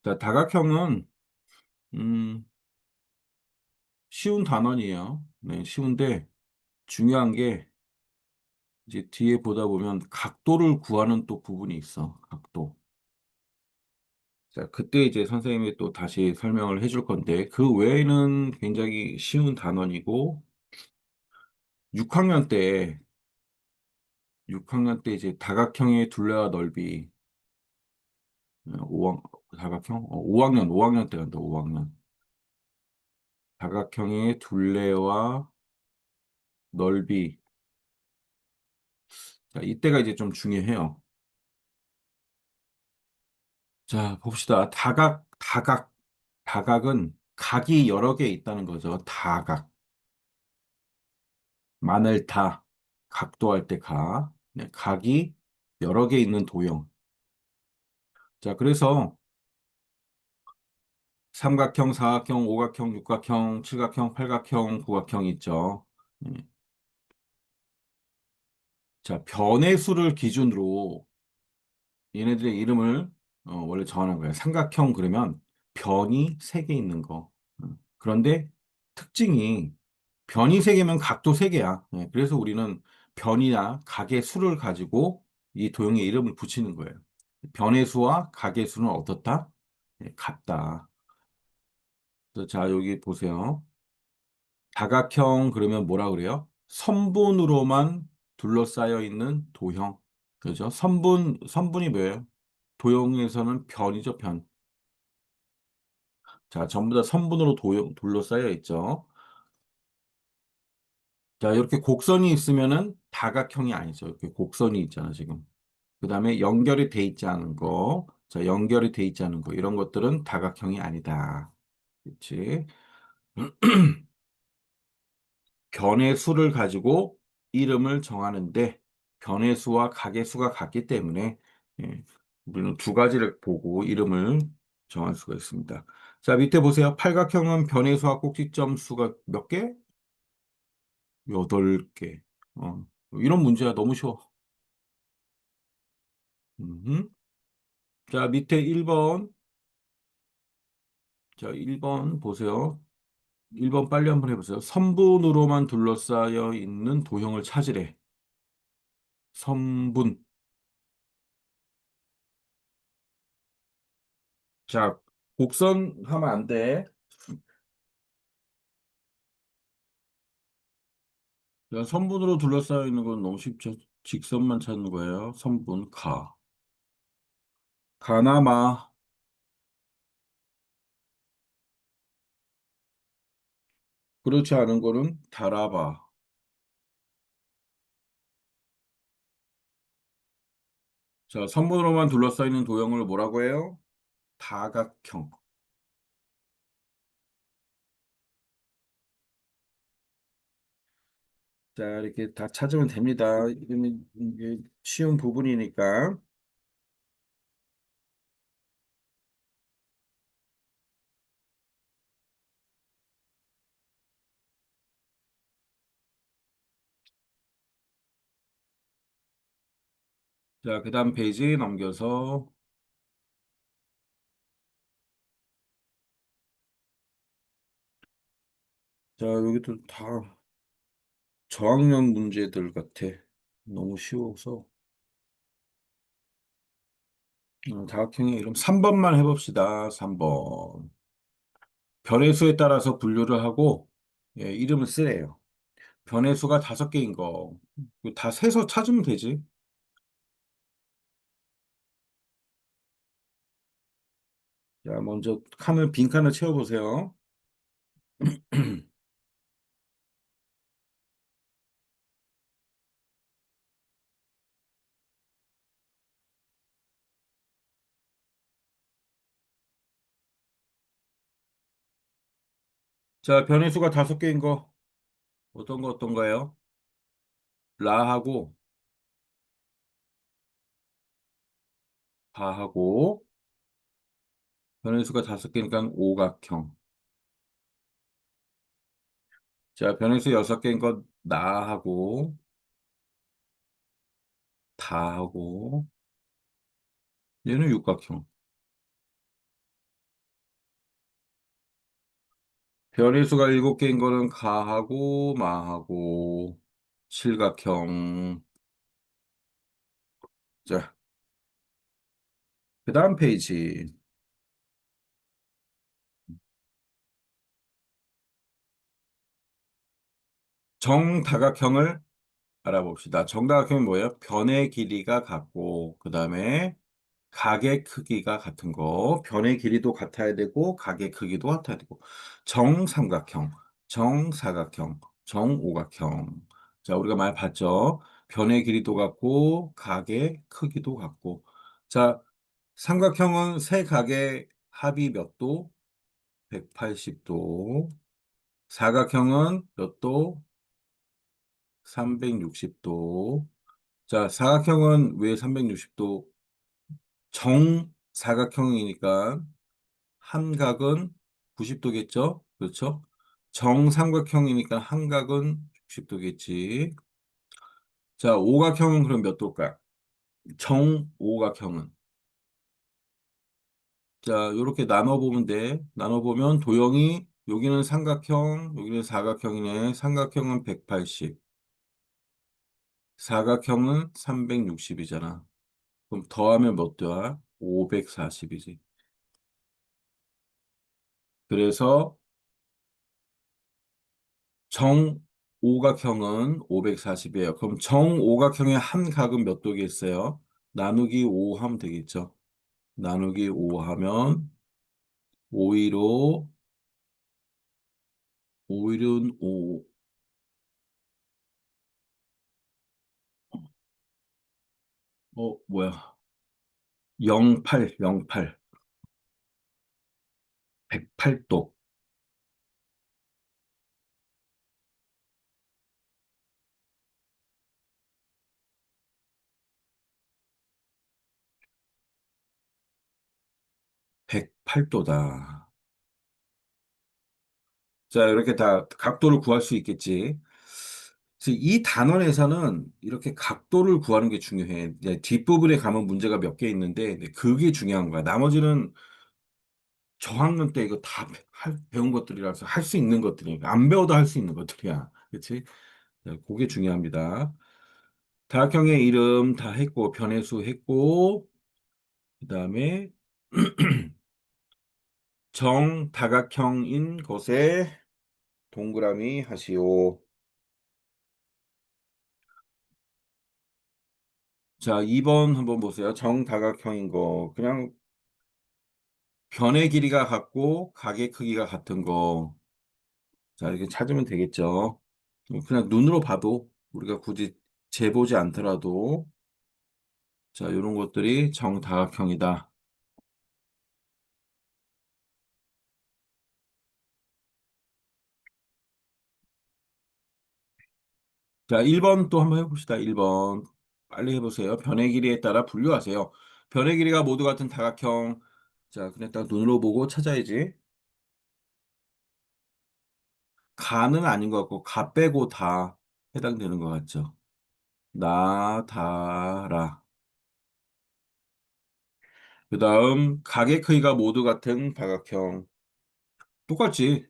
자, 다각형은 음, 쉬운 단원이에요. 네, 쉬운데 중요한 게 이제 뒤에 보다 보면 각도를 구하는 또 부분이 있어. 각도. 자, 그때 이제 선생님이 또 다시 설명을 해줄 건데 그 외에는 굉장히 쉬운 단원이고 6학년 때 6학년 때 이제 다각형의 둘레와 넓이 5학 다각형 5학년 때 간다. 5학년. 다각형의 둘레와 넓이. 자, 이때가 이제 좀 중요해요. 자, 봅시다. 다각은 각이 여러 개 있다는 거죠. 다각. 마늘 다, 각도 할 때 각. 네, 각이 여러 개 있는 도형. 자, 그래서 삼각형, 사각형, 오각형, 육각형, 칠각형, 팔각형, 구각형 있죠. 네. 자, 변의 수를 기준으로 얘네들의 이름을 원래 정하는 거예요. 삼각형 그러면 변이 세 개 있는 거. 그런데 특징이 변이 세 개면 각도 세 개야. 그래서 우리는 변이나 각의 수를 가지고 이 도형의 이름을 붙이는 거예요. 변의 수와 각의 수는 어떻다? 같다. 그래서 자, 여기 보세요. 다각형 그러면 뭐라 그래요? 선분으로만 둘러싸여 있는 도형. 그죠? 선분이 뭐예요? 도형에서는 변이죠, 변. 자, 전부 다 선분으로 둘러싸여 있죠. 자, 이렇게 곡선이 있으면은 다각형이 아니죠. 이렇게 곡선이 있잖아, 지금. 그 다음에 연결이 돼 있지 않은 거. 자, 연결이 돼 있지 않은 거. 이런 것들은 다각형이 아니다. 그렇지? 변의 수를 가지고 이름을 정하는데 변의 수와 각의 수가 같기 때문에 우리는 두 가지를 보고 이름을 정할 수가 있습니다. 자, 밑에 보세요. 팔각형은 변의 수와 꼭지점 수가 몇 개? 8개. 이런 문제야 너무 쉬워. 음흠. 자, 밑에 1번. 자, 1번 보세요. 1번 빨리 한번 해보세요. 선분으로만 둘러싸여 있는 도형을 찾으래. 선분. 자, 곡선 하면 안 돼. 야, 선분으로 둘러싸여 있는 건 너무 쉽죠. 직선만 찾는 거예요. 선분, 가. 가나마. 그렇지 않은 거는 다라바. 자, 선분으로만 둘러싸여 있는 도형을 뭐라고 해요? 다각형. 자, 이렇게 다 찾으면 됩니다. 이게 쉬운 부분이니까. 자, 그 다음 페이지 넘겨서. 자, 여기도 다 저학년 문제들 같아. 너무 쉬워서. 다각형의 이름 3번만 해봅시다. 3번. 변의 수에 따라서 분류를 하고 이름을 쓰래요. 변의 수가 5개인 거. 이거 다 세서 찾으면 되지. 자, 먼저 빈 칸을 채워보세요. 자, 변의 수가 5개인 거. 어떤 거예요? 라하고, 바하고, 변의 수가 5개니까 오각형. 자, 변의 수 6개인 거, 나하고, 다하고, 얘는 육각형. 별의 수가 7개인 거는 가하고 마하고 실각형. 자, 그 다음 페이지. 정다각형을 알아봅시다. 정다각형이 뭐예요? 변의 길이가 같고, 그 다음에 각의 크기가 같은 거. 변의 길이도 같아야 되고, 각의 크기도 같아야 되고. 정삼각형, 정사각형, 정오각형. 자, 우리가 많이 봤죠? 변의 길이도 같고, 각의 크기도 같고. 자, 삼각형은 세 각의 합이 몇 도? 180도. 사각형은 몇 도? 360도. 자, 사각형은 왜 360도? 정사각형이니까 한 각은 90도겠죠? 그렇죠? 정삼각형이니까 한 각은 60도겠지. 자, 오각형은 그럼 몇 도일까? 정오각형은. 자, 이렇게 나눠보면 돼. 나눠보면 도형이 여기는 삼각형, 여기는 사각형이네. 삼각형은 180, 사각형은 360이잖아. 그럼 더하면 몇 도야? 540이지. 그래서 정오각형은 540이에요. 그럼 정오각형의 한 각은 몇 도겠어요? 나누기 5 하면 되겠죠. 나누기 5 하면 515, 5일은 5, 뭐야. 08, 08, 108도, 108도다. 자, 이렇게 다 각도를 구할 수 있겠지. 그래서 이 단원에서는 이렇게 각도를 구하는 게 중요해. 이제 뒷부분에 가면 문제가 몇 개 있는데 그게 중요한 거야. 나머지는 저학년 때 이거 다 배운 것들이라서 할 수 있는 것들이 안 배워도 할 수 있는 것들이야. 그렇지? 네, 그게 중요합니다. 다각형의 이름 다 했고 변해수 했고 그다음에 정다각형인 것에 동그라미 하시오. 자, 2번 한번 보세요. 정다각형인 거. 그냥 변의 길이가 같고 각의 크기가 같은 거. 자, 이렇게 찾으면 되겠죠. 그냥 눈으로 봐도 우리가 굳이 재보지 않더라도 자, 이런 것들이 정다각형이다. 자, 1번 또 한번 해봅시다. 1번. 빨리 해보세요. 변의 길이에 따라 분류하세요. 변의 길이가 모두 같은 다각형. 자, 그냥 딱 눈으로 보고 찾아야지. 가는 아닌 것 같고, 가 빼고 다 해당되는 것 같죠. 나, 다, 라. 그 다음, 각의 크기가 모두 같은 다각형. 똑같지.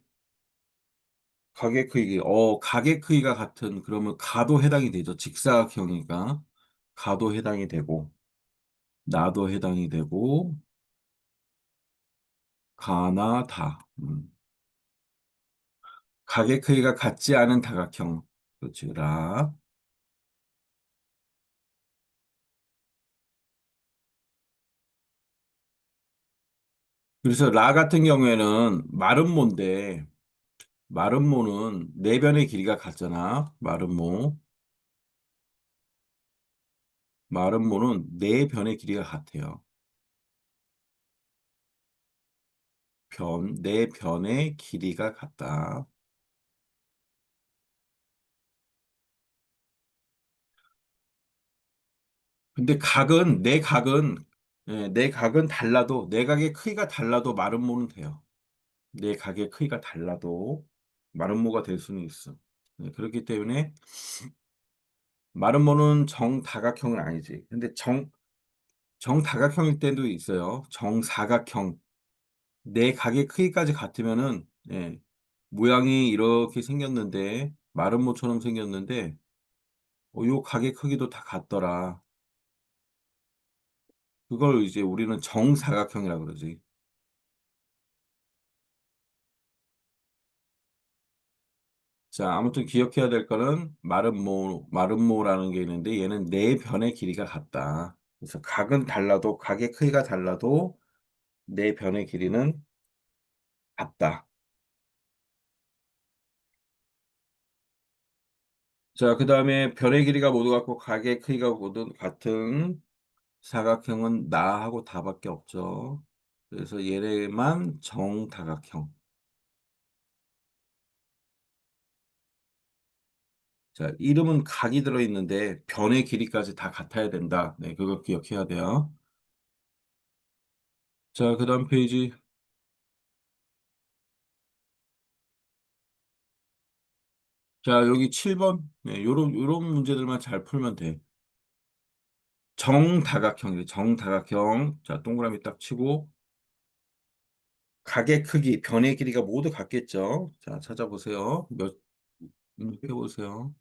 각의 크기가 같은, 그러면 가도 해당이 되죠. 직사각형이니까. 가도 해당이 되고, 나도 해당이 되고, 가나 다. 각의 크기가 같지 않은 다각형. 그렇지, 라. 그래서 라 같은 경우에는 마름모인데, 마름모는 네 변의 길이가 같잖아. 마름모. 마름모는 네 변의 길이가 같아요. 네 변의 길이가 같다. 근데 내 각은 달라도, 내 각의 크기가 달라도 마름모는 돼요. 내 각의 크기가 달라도 마름모가 될 수는 있어. 네, 그렇기 때문에 마름모는 정다각형은 아니지. 근데 정다각형일 때도 있어요. 정사각형. 내 각의 크기까지 같으면은, 예, 모양이 이렇게 생겼는데, 마른 모처럼 생겼는데, 요 가게 크기도 다 같더라. 그걸 이제 우리는 정사각형이라 그러지. 자, 아무튼 기억해야 될 거는 마른 모라는 게 있는데 얘는 네 변의 길이가 같다. 그래서 각은 달라도, 각의 크기가 달라도 네 변의 길이는 같다. 자, 그 다음에 변의 길이가 모두 같고 각의 크기가 모두 같은 사각형은 나하고 다밖에 없죠. 그래서 얘네만 정다각형. 자, 이름은 각이 들어있는데 변의 길이까지 다 같아야 된다. 네, 그거 기억해야 돼요. 자, 그 다음 페이지. 자, 여기 7번. 네, 요런 문제들만 잘 풀면 돼. 정다각형이래, 정다각형. 자, 동그라미 딱 치고, 각의 크기, 변의 길이가 모두 같겠죠? 자, 찾아보세요. 해보세요.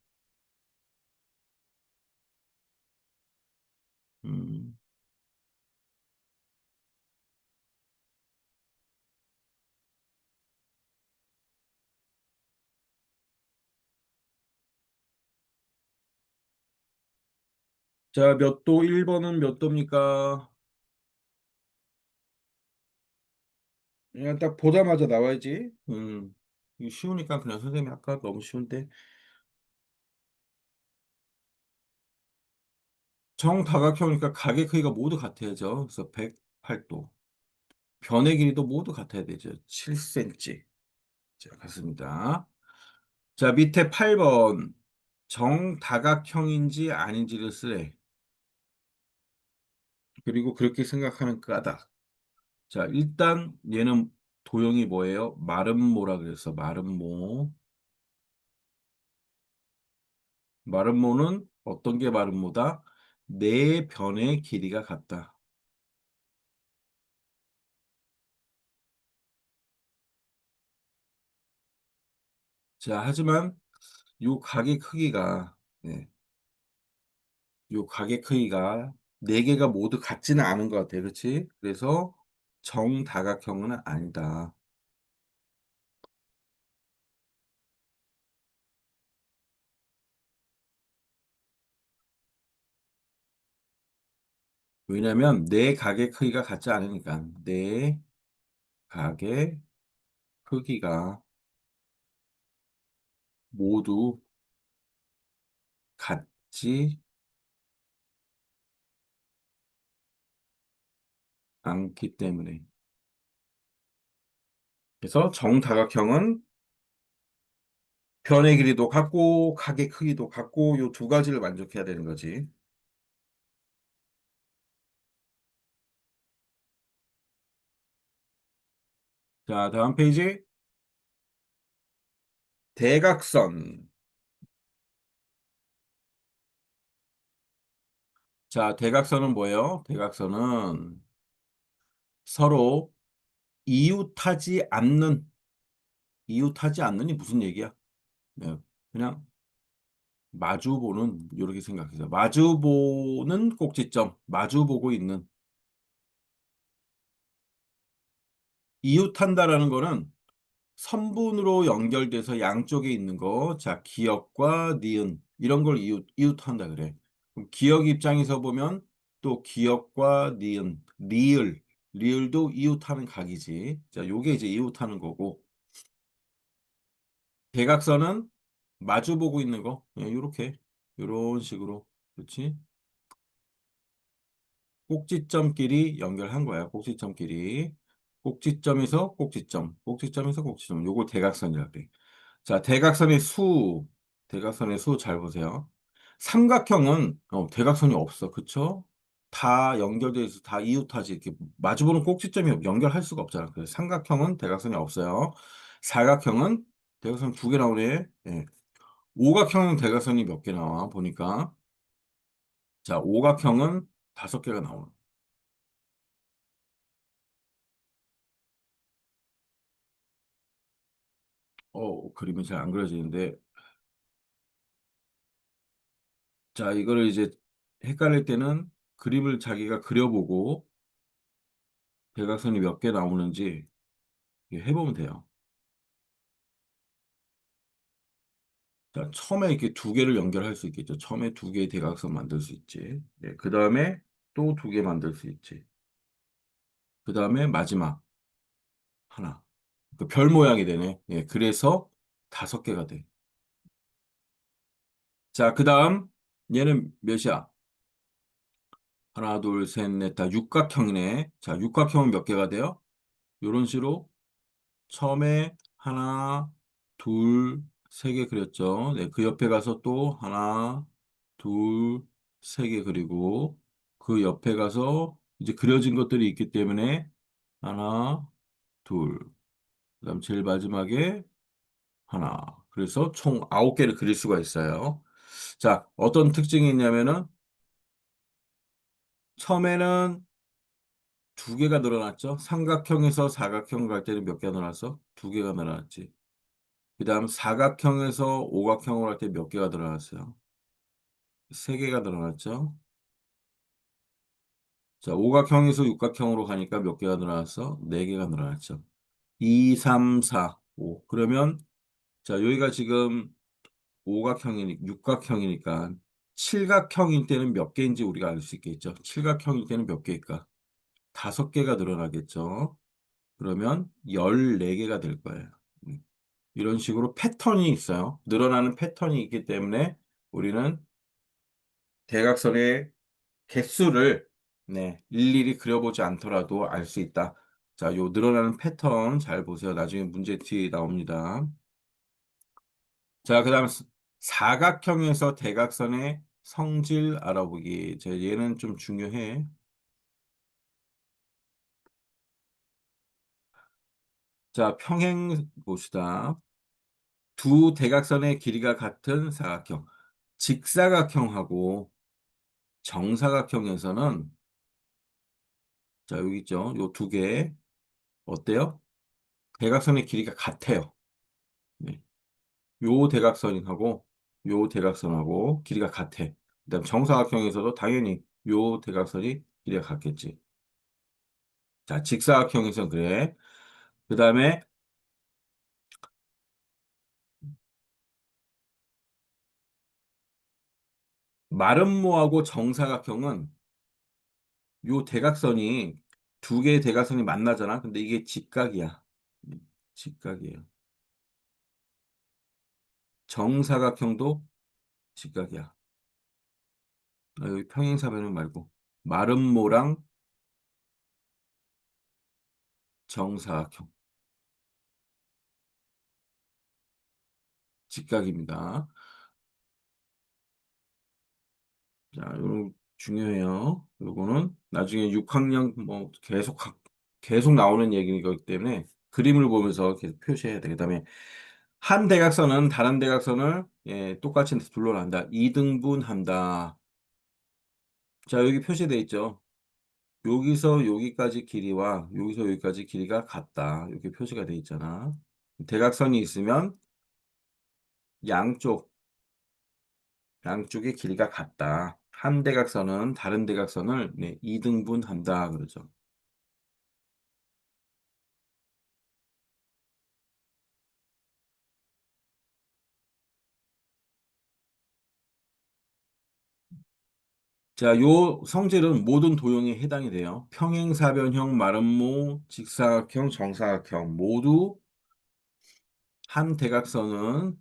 음. 자, 몇 도? 1번은 몇 도입니까? 그냥 딱 보자마자 나와야지. 이거 쉬우니까 그냥 선생님이 아까 너무 쉬운데. 정다각형이니까 각의 크기가 모두 같아야죠. 그래서 108도. 변의 길이도 모두 같아야 되죠. 7cm. 자, 같습니다. 자, 밑에 8번. 정다각형인지 아닌지를 쓰래. 그리고 그렇게 생각하는 까닭. 자, 일단 얘는 도형이 뭐예요? 마름모라 그래서 마름모. 마름모는 어떤 게 마름모다? 네 변의 길이가 같다. 자, 하지만 요 각의 크기가, 네, 요 각의 크기가 네 개가 모두 같지는 않은 것 같아요. 그렇지? 그래서 정다각형은 아니다. 왜냐면 네 각의 크기가 같지 않으니까. 네 각의 크기가 모두 같지 않기 때문에. 그래서 정다각형은 변의 길이도 같고 각의 크기도 같고 요 두 가지를 만족해야 되는 거지. 자, 다음 페이지. 대각선. 자, 대각선은 뭐예요? 대각선은 서로 이웃하지 않는, 이웃하지 않는이 무슨 얘기야? 네, 그냥 마주보는, 이렇게 생각해서. 마주보는 꼭지점, 마주보고 있는. 이웃한다라는 거는 선분으로 연결돼서 양쪽에 있는 거, 자, 기역과 니은, 이런 걸 이웃한다 그래. 그럼 기역 입장에서 보면 또 기역과 니은, 리을도 이웃하는 각이지. 자, 요게 이제 이웃하는 거고, 대각선은 마주 보고 있는 거, 예, 요렇게, 요런 식으로, 그렇지? 꼭지점끼리 연결한 거야, 꼭지점끼리. 꼭지점에서 꼭지점, 꼭지점에서 꼭지점, 요걸 대각선이라 그래. 자, 대각선의 수 잘 보세요. 삼각형은 대각선이 없어. 그쵸? 다 연결돼 있어. 다 이웃하지. 이렇게 마주보는 꼭지점이 연결할 수가 없잖아. 그래서 삼각형은 대각선이 없어요. 사각형은 대각선 두 개 나오네. 예. 오각형은 대각선이 몇 개 나와? 보니까. 자, 오각형은 다섯 개가 나와. 그림이 잘 안 그려지는데. 자, 이거를 이제 헷갈릴 때는 그림을 자기가 그려보고 대각선이 몇 개 나오는지 이렇게 해보면 돼요. 자, 처음에 이렇게 두 개를 연결할 수 있겠죠. 처음에 두 개의 대각선 만들 수 있지. 네, 그 다음에 또 두 개 만들 수 있지. 그 다음에 마지막 하나. 그 별 모양이 되네. 예, 그래서 다섯 개가 돼. 자, 그 다음 얘는 몇이야? 하나, 둘, 셋, 넷, 다 육각형이네. 자, 육각형은 몇 개가 돼요? 이런 식으로 처음에 하나, 둘, 세 개 그렸죠. 네, 그 옆에 가서 또 하나, 둘, 세 개 그리고 그 옆에 가서 이제 그려진 것들이 있기 때문에 하나, 둘, 그다음 제일 마지막에 하나. 그래서 총 아홉 개를 그릴 수가 있어요. 자, 어떤 특징이 있냐면은 처음에는 두 개가 늘어났죠. 삼각형에서 사각형 갈 때는 몇 개가 늘어났어? 두 개가 늘어났지. 그 다음 사각형에서 오각형으로 할 때 몇 개가 늘어났어요? 세 개가 늘어났죠. 자, 오각형에서 육각형으로 가니까 몇 개가 늘어났어? 네 개가 늘어났죠. 2, 3, 4, 5. 그러면 자, 여기가 지금 육각형이니까 칠각형일 때는 몇 개인지 우리가 알 수 있겠죠. 칠각형일 때는 몇 개일까? 다섯 개가 늘어나겠죠. 그러면 14개가 될 거예요. 음. 이런 식으로 패턴이 있어요. 늘어나는 패턴이 있기 때문에 우리는 대각선의 개수를 네, 일일이 그려보지 않더라도 알 수 있다. 자, 요 늘어나는 패턴 잘 보세요. 나중에 문제 뒤에 나옵니다. 자, 그다음 사각형에서 대각선의 성질 알아보기. 자, 얘는 좀 중요해. 자, 평행 봅시다. 두 대각선의 길이가 같은 사각형. 직사각형하고 정사각형에서는 자, 여기 있죠. 요 두 개. 어때요? 대각선의 길이가 같아요. 네. 요 대각선하고 요 대각선하고 길이가 같아. 그다음 정사각형에서도 당연히 요 대각선이 길이가 같겠지. 자, 직사각형에서는 그래. 그다음에 마름모하고 정사각형은 요 대각선이 두 개의 대각선이 만나잖아. 근데 이게 직각이야. 직각이에요. 정사각형도 직각이야. 여기 평행사변형 말고 마름모랑 정사각형 직각입니다. 자, 이거 중요해요. 요거는 나중에 6학년 뭐 계속 나오는 얘기이기 때문에 그림을 보면서 계속 표시해야 돼. 그다음에 한 대각선은 다른 대각선을 예, 똑같이 둘러난다. 이등분한다. 자, 여기 표시되어 있죠. 여기서 여기까지 길이와 여기서 여기까지 길이가 같다. 이렇게 표시가 되어 있잖아. 대각선이 있으면 양쪽 양쪽의 길이가 같다. 한 대각선은 다른 대각선을 네, 이등분한다 그러죠. 자, 요 성질은 모든 도형에 해당이 돼요. 평행사변형, 마름모, 직사각형, 정사각형 모두 한 대각선은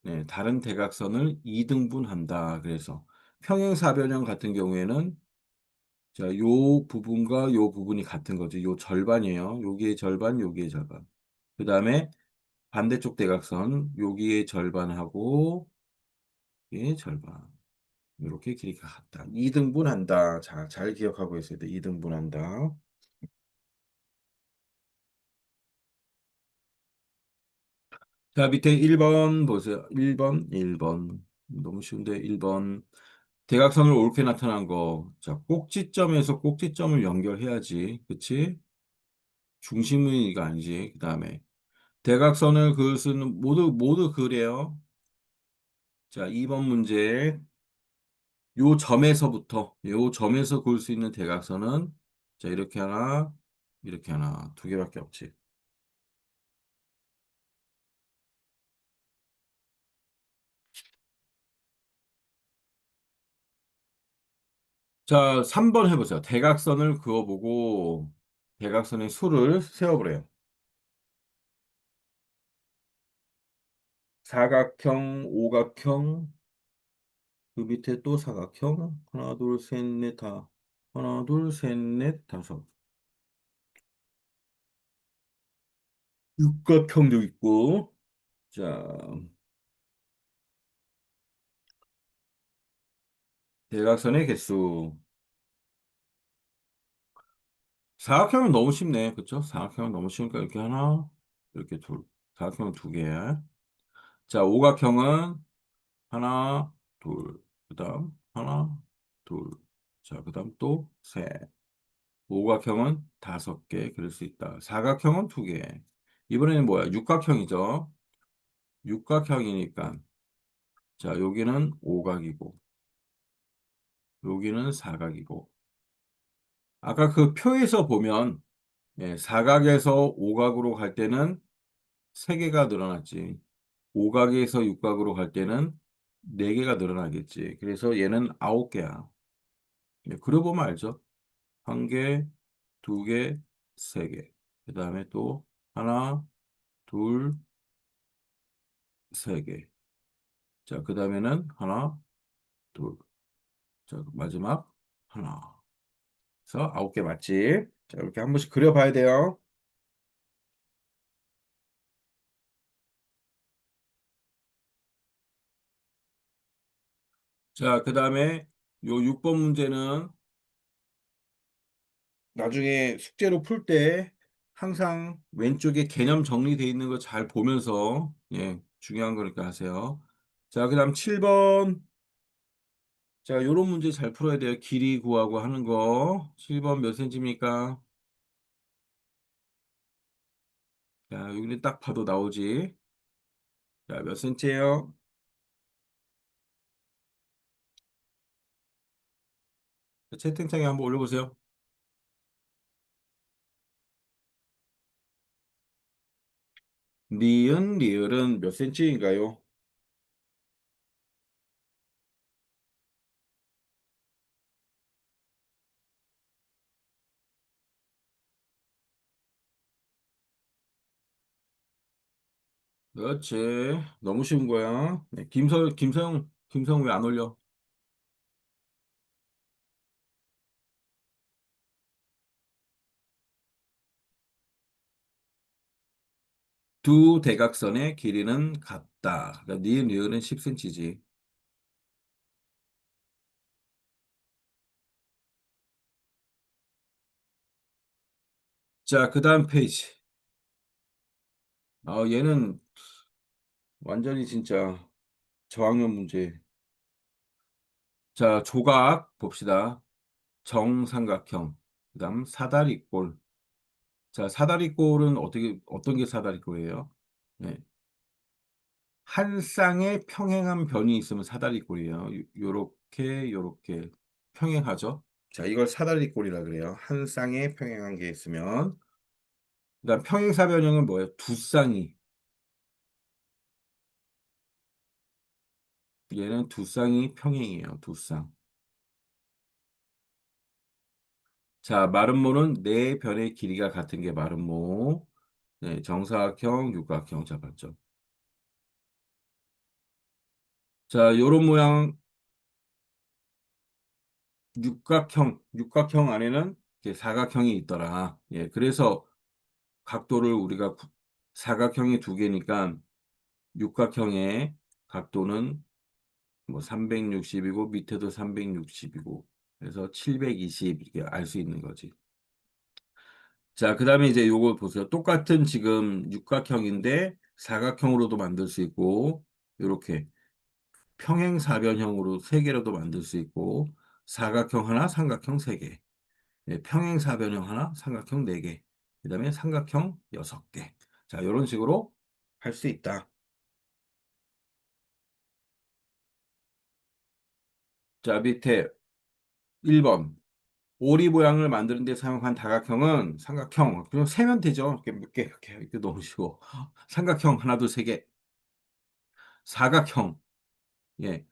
네, 다른 대각선을 이등분한다. 그래서 평행사변형 같은 경우에는 자, 요 부분과 요 부분이 같은 거죠. 요 절반이에요. 여기의 절반, 여기의 절반. 그 다음에 반대쪽 대각선, 여기의 절반하고 여기의 절반. 이렇게 길이가 같다. 2등분한다. 자, 잘 기억하고 있어야 돼. 2등분한다. 자, 밑에 1번 보세요. 1번. 너무 쉬운데 1번. 대각선을 옳게 나타난 거. 자, 꼭지점에서 꼭지점을 연결해야지. 그치? 중심이가 아니지. 그 다음에 대각선을 그을 수는 모두 그래요. 자, 2번 문제. 요 점에서 그을 수 있는 대각선은 자, 이렇게 하나, 두 개밖에 없지. 자, 3번 해보세요. 대각선을 그어보고 대각선의 수를 세어보래요. 사각형, 오각형, 그 밑에 또 사각형. 하나, 둘, 셋, 넷, 다. 하나, 둘, 셋, 넷, 다섯. 육각형도 있고. 자, 대각선의 개수. 사각형은 너무 쉽네. 그쵸? 사각형은 너무 쉬우니까 이렇게 하나, 이렇게 둘. 사각형은 두 개. 자, 오각형은 하나, 둘. 그 다음, 하나, 둘. 자, 그 다음 또 셋. 오각형은 다섯 개 그릴 수 있다. 사각형은 두 개. 이번에는 뭐야? 육각형이죠. 육각형이니까. 자, 여기는 오각이고, 여기는 사각이고. 아까 그 표에서 보면, 예, 사각에서 오각으로 갈 때는 세 개가 늘어났지. 오각에서 육각으로 갈 때는 네 개가 늘어나겠지. 그래서 얘는 아홉 개야. 예, 그려보면 알죠? 한 개, 두 개, 세 개. 그 다음에 또 하나, 둘, 세 개. 자, 그 다음에는 하나, 둘. 자, 마지막 하나. 그래서 아홉 개 맞지? 자, 이렇게 한 번씩 그려봐야 돼요. 자, 그 다음에 요 6번 문제는 나중에 숙제로 풀 때 항상 왼쪽에 개념 정리되어 있는 거 잘 보면서 예, 중요한 거니까 하세요. 자, 그 다음 7번. 자, 요런 문제 잘 풀어야 돼요. 길이 구하고 하는 거. 7번 몇 센치입니까? 자, 여기는 딱 봐도 나오지. 자, 몇 센치예요? 채팅창에 한번 올려보세요. 니은, 리을은 몇 센치인가요? 그렇지. 너무 쉬운 거야. 네, 김서영 왜 안 올려? 두 대각선의 길이는 같다. 그러니까 니은, 리을은 10cm지. 자, 그 다음 페이지. 얘는 완전히 진짜 저학년 문제. 자, 조각 봅시다. 정삼각형. 그 다음 사다리꼴. 자, 사다리꼴은 어떤 게 사다리꼴이에요? 네. 한 쌍의 평행한 변이 있으면 사다리꼴이에요. 요렇게 평행하죠. 자, 이걸 사다리꼴이라 그래요. 한 쌍의 평행한 게 있으면. 그다음 평행사변형은 뭐예요? 두 쌍이. 얘는 두 쌍이 평행이에요. 두 쌍. 자, 마름모는 네 변의 길이가 같은 게 마름모. 네, 정사각형, 육각형 잡았죠. 자, 요런 모양 육각형 안에는 이렇게 사각형이 있더라. 예, 그래서 각도를 우리가 사각형이 두 개니까 육각형의 각도는 뭐 360이고 밑에도 360이고 그래서 720 이렇게 알 수 있는 거지. 자, 그다음에 이제 요거 보세요. 똑같은 지금 육각형인데 사각형으로도 만들 수 있고 요렇게 평행사변형으로 세 개로도 만들 수 있고 사각형 하나, 삼각형 세 개. 네, 평행사변형 하나, 삼각형 네 개. 그다음에 삼각형 여섯 개. 자, 이런 식으로 할 수 있다. 자, 밑에 1번. 오리 모양을 만드는 데 사용한 다각형은 삼각형. 그냥 세면 되죠. 이렇게 몇 개, 이렇게 놓으시고. 삼각형, 하나, 둘, 세 개. 사각형. 예.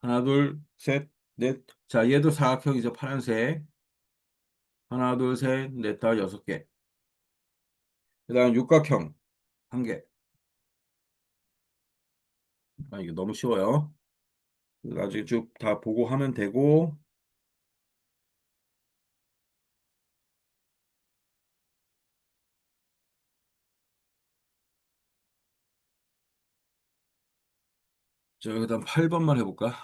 하나, 둘, 셋, 넷. 자, 얘도 사각형이죠. 파란색. 하나, 둘, 셋, 넷, 다 여섯 개. 그 다음 육각형. 한 개. 아, 이게 너무 쉬워요. 나중에 쭉 다 보고 하면 되고. 자, 그다음 8번만 해볼까?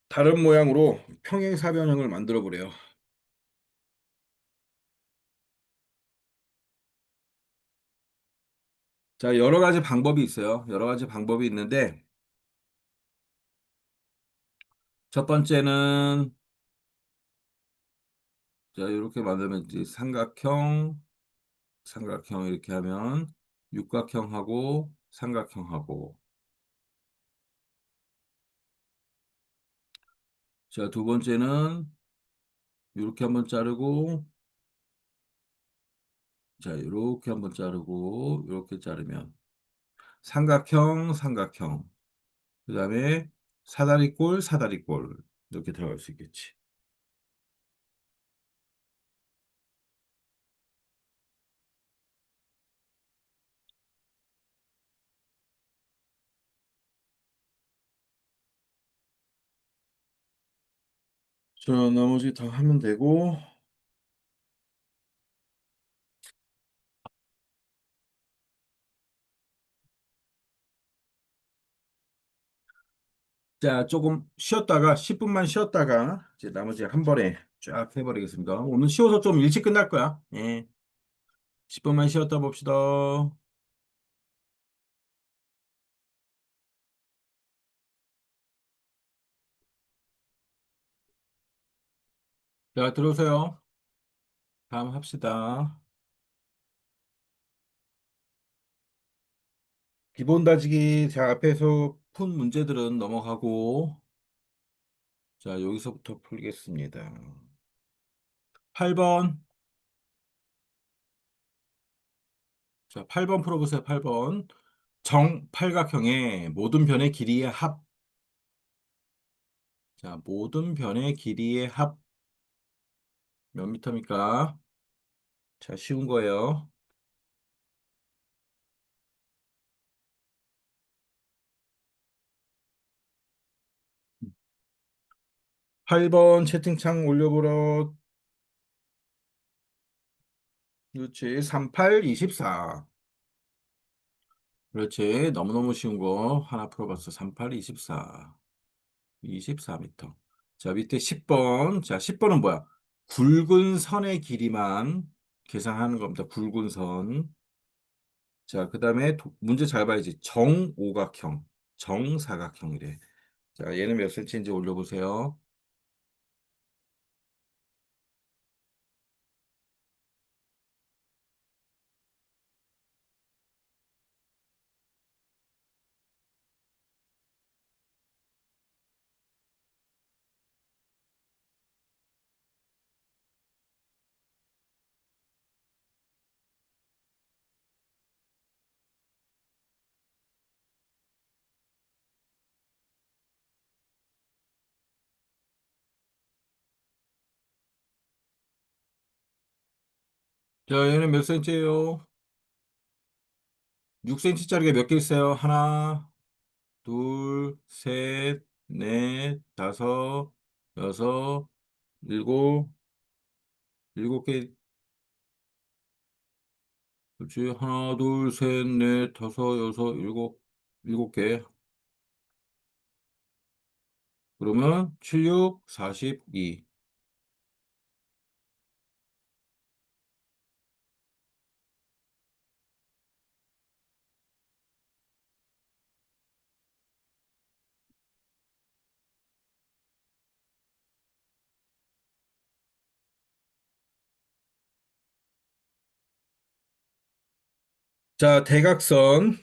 다른 모양으로 평행사변형을 만들어 보래요. 자, 여러 가지 방법이 있어요. 여러 가지 방법이 있는데, 첫 번째는, 자, 이렇게 만들면 이제 삼각형 이렇게 하면, 육각형하고, 삼각형하고. 자, 두 번째는, 이렇게 한번 자르고, 자, 이렇게 한번 자르고, 이렇게 자르면, 삼각형. 그 다음에, 사다리꼴. 이렇게 들어갈 수 있겠지. 자, 나머지 다 하면 되고, 자, 조금 쉬었다가, 10분만 쉬었다가, 이제 나머지 한 번에 쫙 해버리겠습니다. 오늘 쉬어서 좀 일찍 끝날 거야. 예. 10분만 쉬었다 봅시다. 자, 들어오세요. 다음 합시다. 기본 다지기, 자, 앞에서 푼 문제들은 넘어가고, 자, 여기서부터 풀겠습니다. 8번. 자, 8번 풀어보세요. 8번. 정팔각형의 모든 변의 길이의 합. 자, 모든 변의 길이의 합 몇 미터입니까? 자, 쉬운 거예요. 8번 채팅창 올려보러. 그렇지. 38, 24. 그렇지. 너무너무 쉬운 거 하나 풀어봤어. 38, 24. 24미터. 자, 밑에 10번. 자, 10번은 뭐야? 굵은 선의 길이만 계산하는 겁니다. 굵은 선. 자, 그 다음에 문제 잘 봐야지. 정오각형, 정사각형이래. 자, 얘는 몇 센치인지 올려보세요. 자, 얘는 몇 센치예요? 6cm짜리가 몇 개 있어요? 하나, 둘, 셋, 넷, 다섯, 여섯, 일곱, 일곱 개. 그렇지. 하나, 둘, 셋, 넷, 다섯, 여섯, 일곱 개. 그러면 7, 6, 42. 자, 대각선.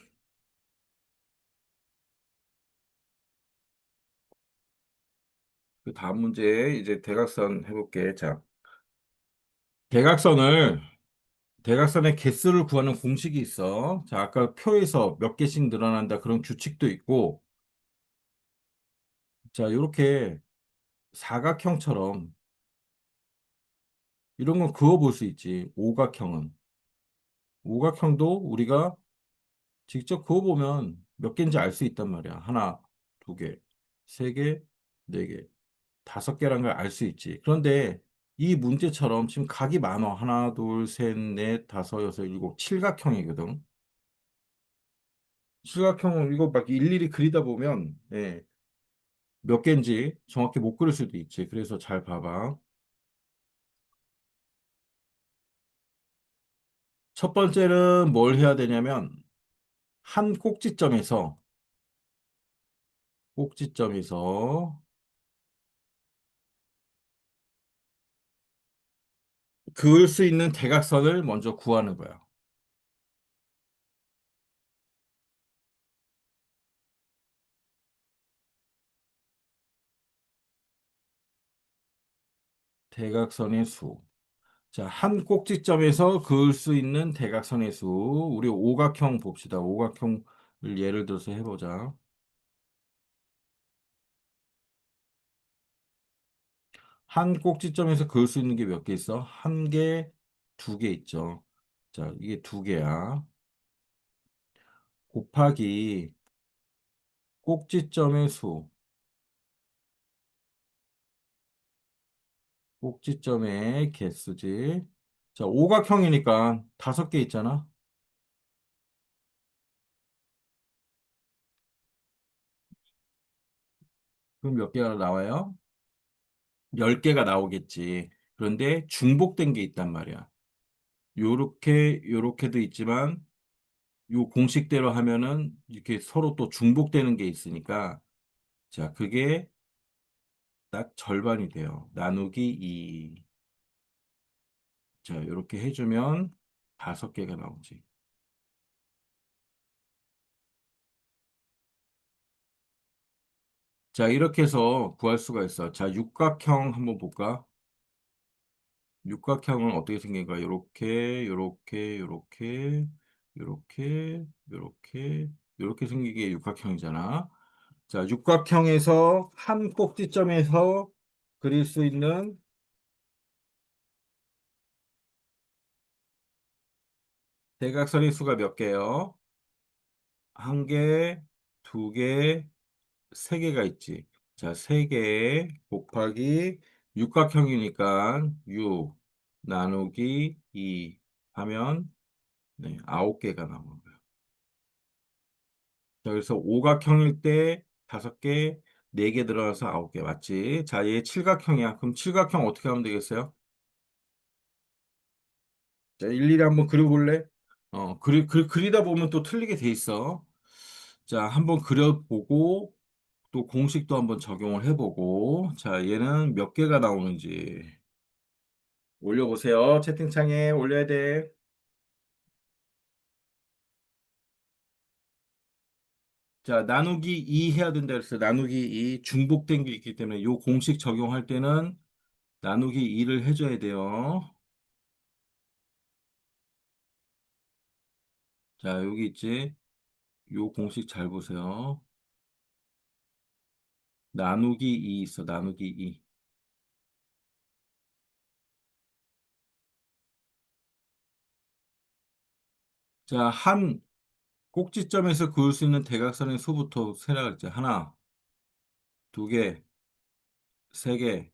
그 다음 문제 이제 대각선 해볼게. 자, 대각선을 대각선의 개수를 구하는 공식이 있어. 자, 아까 표에서 몇 개씩 늘어난다 그런 규칙도 있고, 자, 이렇게 사각형처럼 이런 건 그어 볼 수 있지. 오각형은. 오각형도 우리가 직접 그어 보면 몇 개인지 알 수 있단 말이야. 하나, 두 개, 세 개, 네 개, 다섯 개란 걸 알 수 있지. 그런데 이 문제처럼 지금 각이 많아. 하나, 둘, 셋, 넷, 다섯, 여섯, 일곱, 칠각형이거든. 칠각형은 이거 막 일일이 그리다 보면 예, 몇 개인지 정확히 못 그릴 수도 있지. 그래서 잘 봐봐. 첫 번째는 뭘 해야 되냐면 한 꼭지점에서 그을 수 있는 대각선을 먼저 구하는 거야. 대각선의 수. 자, 한 꼭지점에서 그을 수 있는 대각선의 수. 우리 오각형 봅시다. 오각형을 예를 들어서 해보자. 한 꼭지점에서 그을 수 있는 게 몇 개 있어? 한 개, 두 개 있죠. 자, 이게 두 개야. 곱하기 꼭지점의 수. 꼭지점의 개수지. 자, 오각형이니까 다섯 개 있잖아. 그럼 몇 개가 나와요? 열 개가 나오겠지. 그런데 중복된 게 있단 말이야. 요렇게도 있지만, 요 공식대로 하면은 이렇게 서로 또 중복되는 게 있으니까, 자, 그게 딱 절반이 돼요. 나누기 2. 자, 요렇게 해주면 다섯 개가 나오지. 자, 이렇게 해서 구할 수가 있어. 자, 육각형 한번 볼까? 육각형은 어떻게 생긴가? 요렇게 생기게 육각형이잖아. 자, 육각형에서 한 꼭지점에서 그릴 수 있는 대각선의 수가 몇 개요? 한 개, 두 개, 세 개가 있지. 자, 세 개 곱하기 육각형이니까 6 나누기 2 하면 네, 9개가 나오는 거예요. 자, 그래서 오각형일 때 다섯 개, 네 개 들어가서 아홉 개 맞지? 자, 얘 칠각형이야. 그럼 칠각형 어떻게 하면 되겠어요? 자, 일일이 한번 그려볼래? 그리다 보면 또 틀리게 돼 있어. 자, 한번 그려보고, 또 공식도 한번 적용을 해보고, 자, 얘는 몇 개가 나오는지 올려보세요. 채팅창에 올려야 돼. 자, 나누기 2 해야 된다 그랬어요. 나누기 2 중복된 게 있기 때문에 요 공식 적용할 때는 나누기 2를 해줘야 돼요. 자, 여기 있지? 요 공식 잘 보세요. 나누기 2 있어, 나누기 2. 자, 한 꼭지점에서 그을 수 있는 대각선의 수부터 세라 그랬지. 하나, 두 개, 세 개,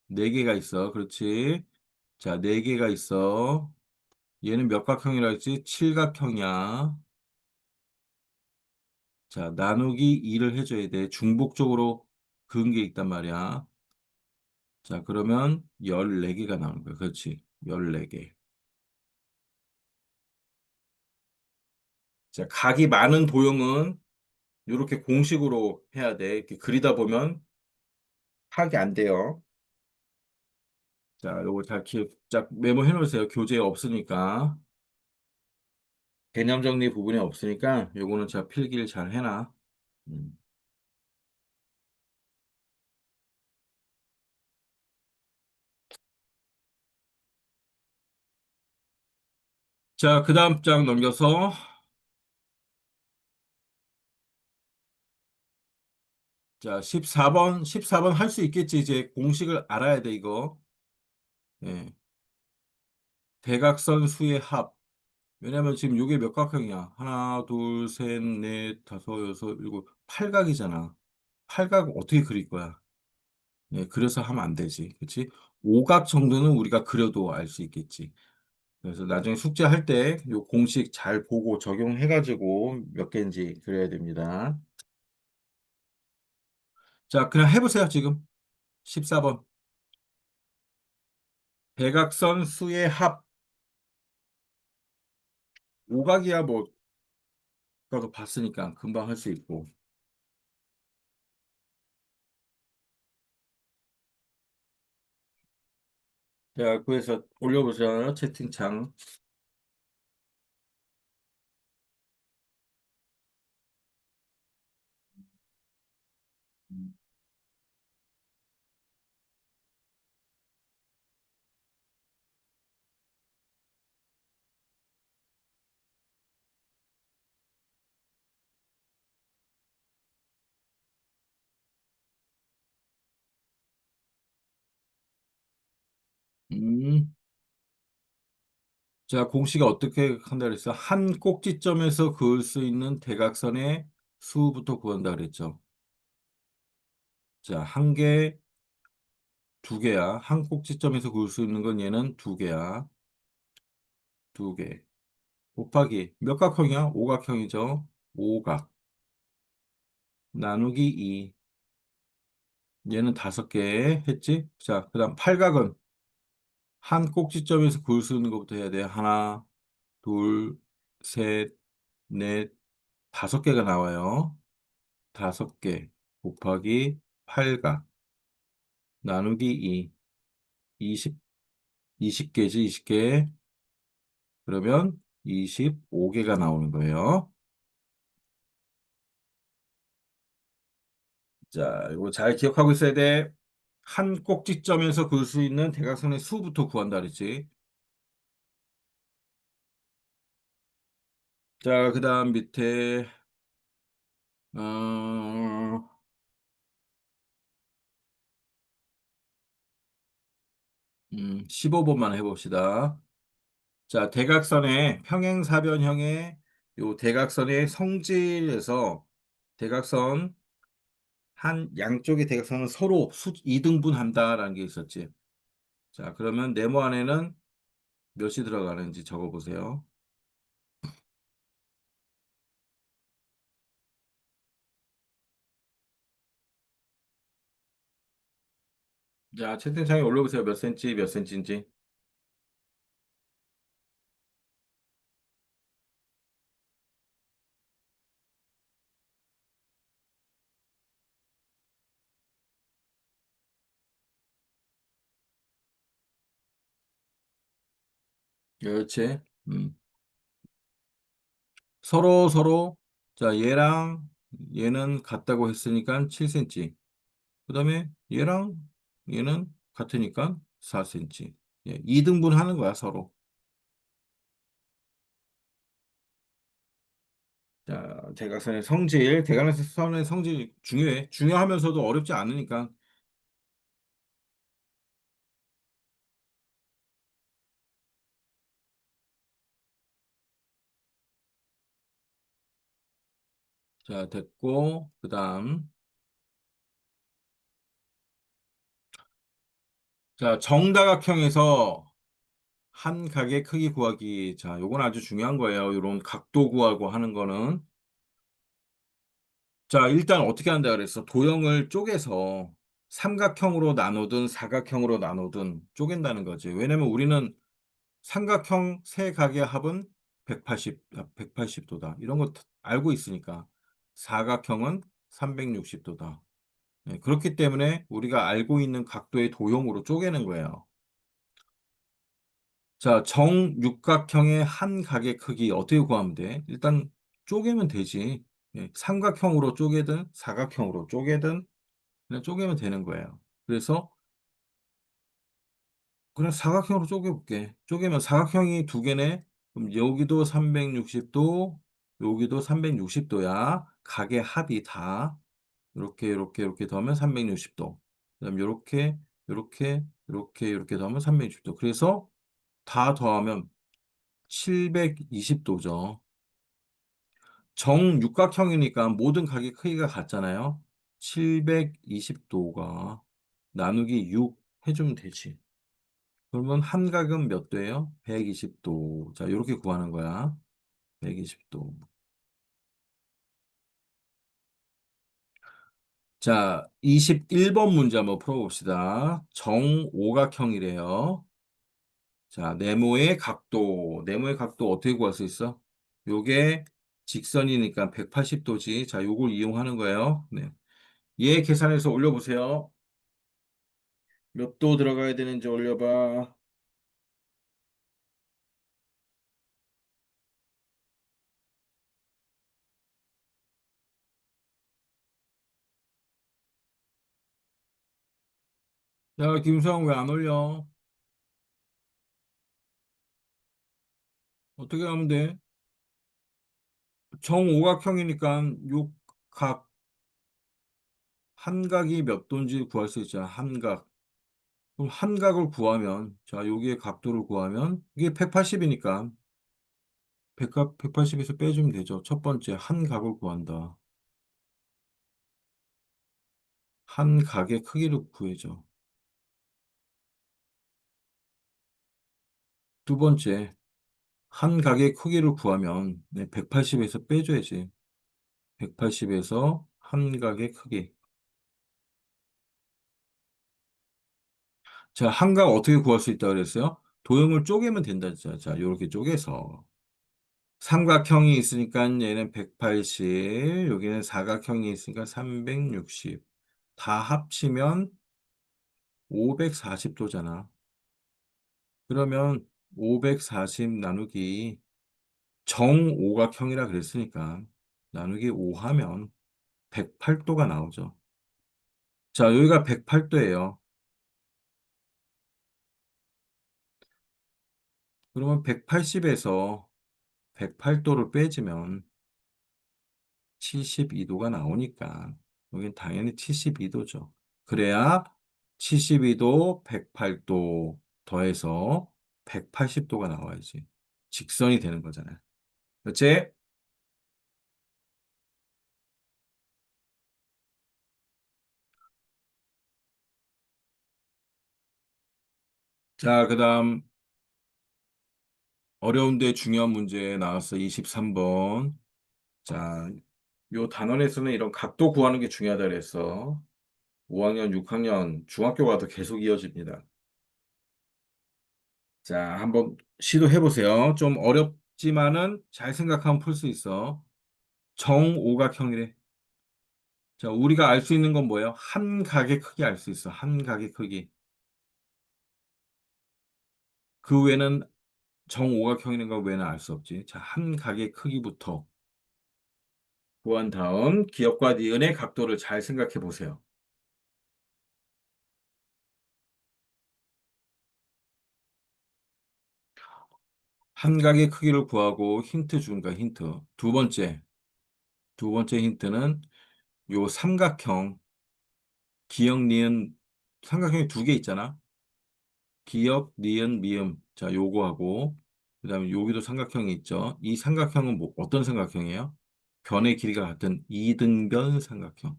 네 개가 있어. 그렇지. 자, 네 개가 있어. 얘는 몇 각형이라 했지? 칠각형이야. 자, 나누기 2를 해줘야 돼. 중복적으로 그은 게 있단 말이야. 자, 그러면 14개가 나오는 거야. 그렇지. 14개. 자, 각이 많은 도형은 이렇게 공식으로 해야 돼. 이렇게 그리다 보면 파악이 안 돼요. 자, 요거 잘 메모해 놓으세요. 교재에 없으니까. 개념 정리 부분이 없으니까 요거는 제가 필기를 잘 해놔. 음. 자, 그 다음 장 넘겨서, 자, 14번 할 수 있겠지. 이제 공식을 알아야 돼, 이거. 예. 대각선 수의 합. 왜냐면 지금 요게 몇 각형이야? 하나, 둘, 셋, 넷, 다섯, 여섯, 일곱, 팔각이잖아. 팔각 어떻게 그릴 거야? 예, 그래서 하면 안 되지. 그치? 오각 정도는 우리가 그려도 알 수 있겠지. 그래서 나중에 숙제할 때 요 공식 잘 보고 적용해가지고 몇 개인지 그려야 됩니다. 자, 그냥 해보세요, 지금. 14번. 대각선 수의 합. 오각이야, 뭐, 아까도 봤으니까 금방 할 수 있고. 자, 그래서 올려보세요, 채팅창. 음. 자, 공식이 어떻게 한다 그랬어? 한 꼭지점에서 그을 수 있는 대각선의 수부터 구한다 그랬죠. 자, 한 개, 두 개야. 한 꼭지점에서 그을 수 있는 건 얘는 두 개야. 두 개. 곱하기 몇 각형이야? 오각형이죠. 오각. 나누기 2. 얘는 다섯 개 했지? 자, 그다음 팔각은 한 꼭지점에서 그을 수 있는 것부터 해야 돼. 하나, 둘, 셋, 넷, 다섯 개가 나와요. 다섯 개 곱하기 팔각 나누기 2. 20, 20개지, 20개. 그러면 25개가 나오는 거예요. 자, 이거 잘 기억하고 있어야 돼. 한 꼭지점에서 그을 수 있는 대각선의 수부터 구한다 그랬지. 자, 그 다음 밑에, 어, 15번만 해봅시다. 자, 대각선의 평행사변형의 요 대각선의 성질에서 대각선 한 양쪽의 대각선은 서로 2등분한다라는 게 있었지. 자, 그러면 네모 안에는 몇이 들어가는지 적어보세요. 자, 채팅창에 올려보세요. 몇 센치, 몇 센치인지. 그렇지. 서로, 자, 얘랑 얘는 같다고 했으니까 7cm. 그 다음에 얘랑 얘는 같으니까 4cm. 예, 2등분 하는 거야, 서로. 자, 대각선의 성질 중요해. 중요하면서도 어렵지 않으니까. 자, 됐고, 그 다음. 자, 정다각형에서 한 각의 크기 구하기. 자, 요건 아주 중요한 거예요. 요런 각도 구하고 하는 거는. 자, 일단 어떻게 한다 그랬어? 도형을 쪼개서 삼각형으로 나누든 사각형으로 나누든 쪼갠다는 거지. 왜냐면 우리는 삼각형 세 각의 합은 180도다. 이런 거 알고 있으니까. 사각형은 360도다. 그렇기 때문에 우리가 알고 있는 각도의 도형으로 쪼개는 거예요. 자, 정육각형의 한 각의 크기 어떻게 구하면 돼? 일단 쪼개면 되지. 예, 삼각형으로 쪼개든 사각형으로 쪼개든 그냥 쪼개면 되는 거예요. 그래서 그냥 사각형으로 쪼개볼게. 쪼개면 사각형이 두 개네. 그럼 여기도 360도, 여기도 360도야. 각의 합이 다 이렇게 더하면 360도. 그다음 이렇게 더하면 360도. 그래서 다 더하면 720도죠. 정육각형이니까 모든 각의 크기가 같잖아요. 720도가 나누기 6 해주면 되지. 그러면 한 각은 몇 도예요? 120도. 자, 이렇게 구하는 거야. 120도. 자, 21번 문제 한번 풀어봅시다. 정오각형이래요. 자, 네모의 각도 어떻게 구할 수 있어? 요게 직선이니까 180도지. 자, 요걸 이용하는 거예요. 네. 얘 계산해서 올려보세요. 몇 도 들어가야 되는지 올려봐. 야, 김수영 왜 안 올려? 어떻게 하면 돼? 정오각형이니까 요 각, 한 각이 몇 도인지 구할 수 있잖아. 한 각. 그럼 한 각을 구하면, 자, 여기에 각도를 구하면, 이게 180이니까, 180에서 빼주면 되죠. 첫 번째, 한 각을 구한다. 한 각의 크기를 구해줘. 두 번째, 한 각의 크기를 구하면, 네, 180에서 빼줘야지. 180에서 한 각의 크기. 자, 한 각 어떻게 구할 수 있다 그랬어요? 도형을 쪼개면 된다. 자, 자, 요렇게 쪼개서. 삼각형이 있으니까 얘는 180, 여기는 사각형이 있으니까 360. 다 합치면 540도잖아. 그러면 540 나누기 정오각형이라 그랬으니까 나누기 5 하면 108도가 나오죠. 자, 여기가 108도예요. 그러면 180에서 108도를 빼주면 72도가 나오니까 여긴 당연히 72도죠. 그래야 72도, 108도 더해서 180도가 나와야지. 직선이 되는 거잖아요. 그렇지? 자, 그다음 어려운데 중요한 문제 나왔어. 23번. 자, 요 단원에서는 이런 각도 구하는 게 중요하다 그랬어. 5학년, 6학년, 중학교 가도 계속 이어집니다. 자, 한번 시도해 보세요. 좀 어렵지만은 잘 생각하면 풀 수 있어. 정오각형이래. 자, 우리가 알 수 있는 건 뭐예요? 한 각의 크기 알 수 있어. 한 각의 크기. 그 외에는 정오각형이라는 거 외에는 알 수 없지. 자, 한 각의 크기부터 구한 다음 기역과 니은의 각도를 잘 생각해 보세요. 한 각의 크기를 구하고 힌트 준 거야, 힌트. 두 번째 힌트는 요 삼각형, 기역, 니은, 삼각형이 두 개 있잖아. 기역, 니은, 미음. 자, 요거하고, 그 다음에 여기도 삼각형이 있죠. 이 삼각형은 뭐, 어떤 삼각형이에요? 변의 길이가 같은 이등변 삼각형.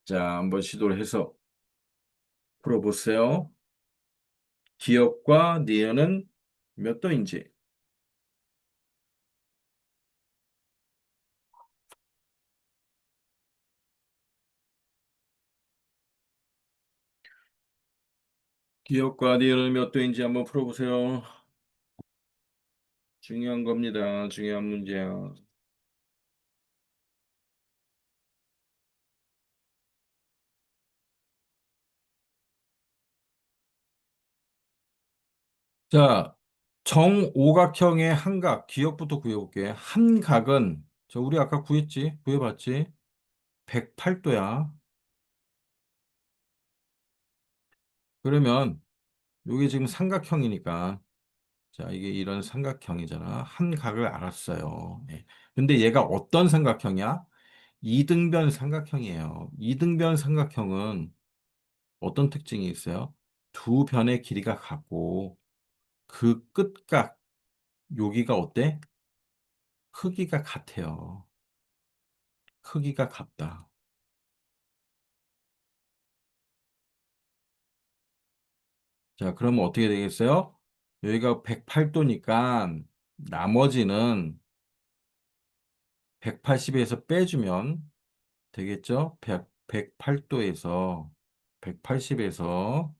자, 한번 시도를 해서 풀어보세요. 기역과 니은은 몇 도인지. 기역과 니은은 몇 도인지 한번 풀어보세요. 중요한 겁니다. 중요한 문제야. 자, 정오각형의 한각, 기억부터 구해볼게. 한각은, 우리 아까 구했지? 구해봤지? 108도야. 그러면, 이게 지금 삼각형이니까, 자, 이게 이런 삼각형이잖아. 한각을 알았어요. 예. 근데 얘가 어떤 삼각형이야? 이등변 삼각형이에요. 이등변 삼각형은 어떤 특징이 있어요? 두 변의 길이가 같고, 그 끝각, 여기가 어때? 크기가 같아요. 크기가 같다. 자, 그러면 어떻게 되겠어요? 여기가 108도니까 나머지는 180에서 빼주면 되겠죠? 108도에서 180에서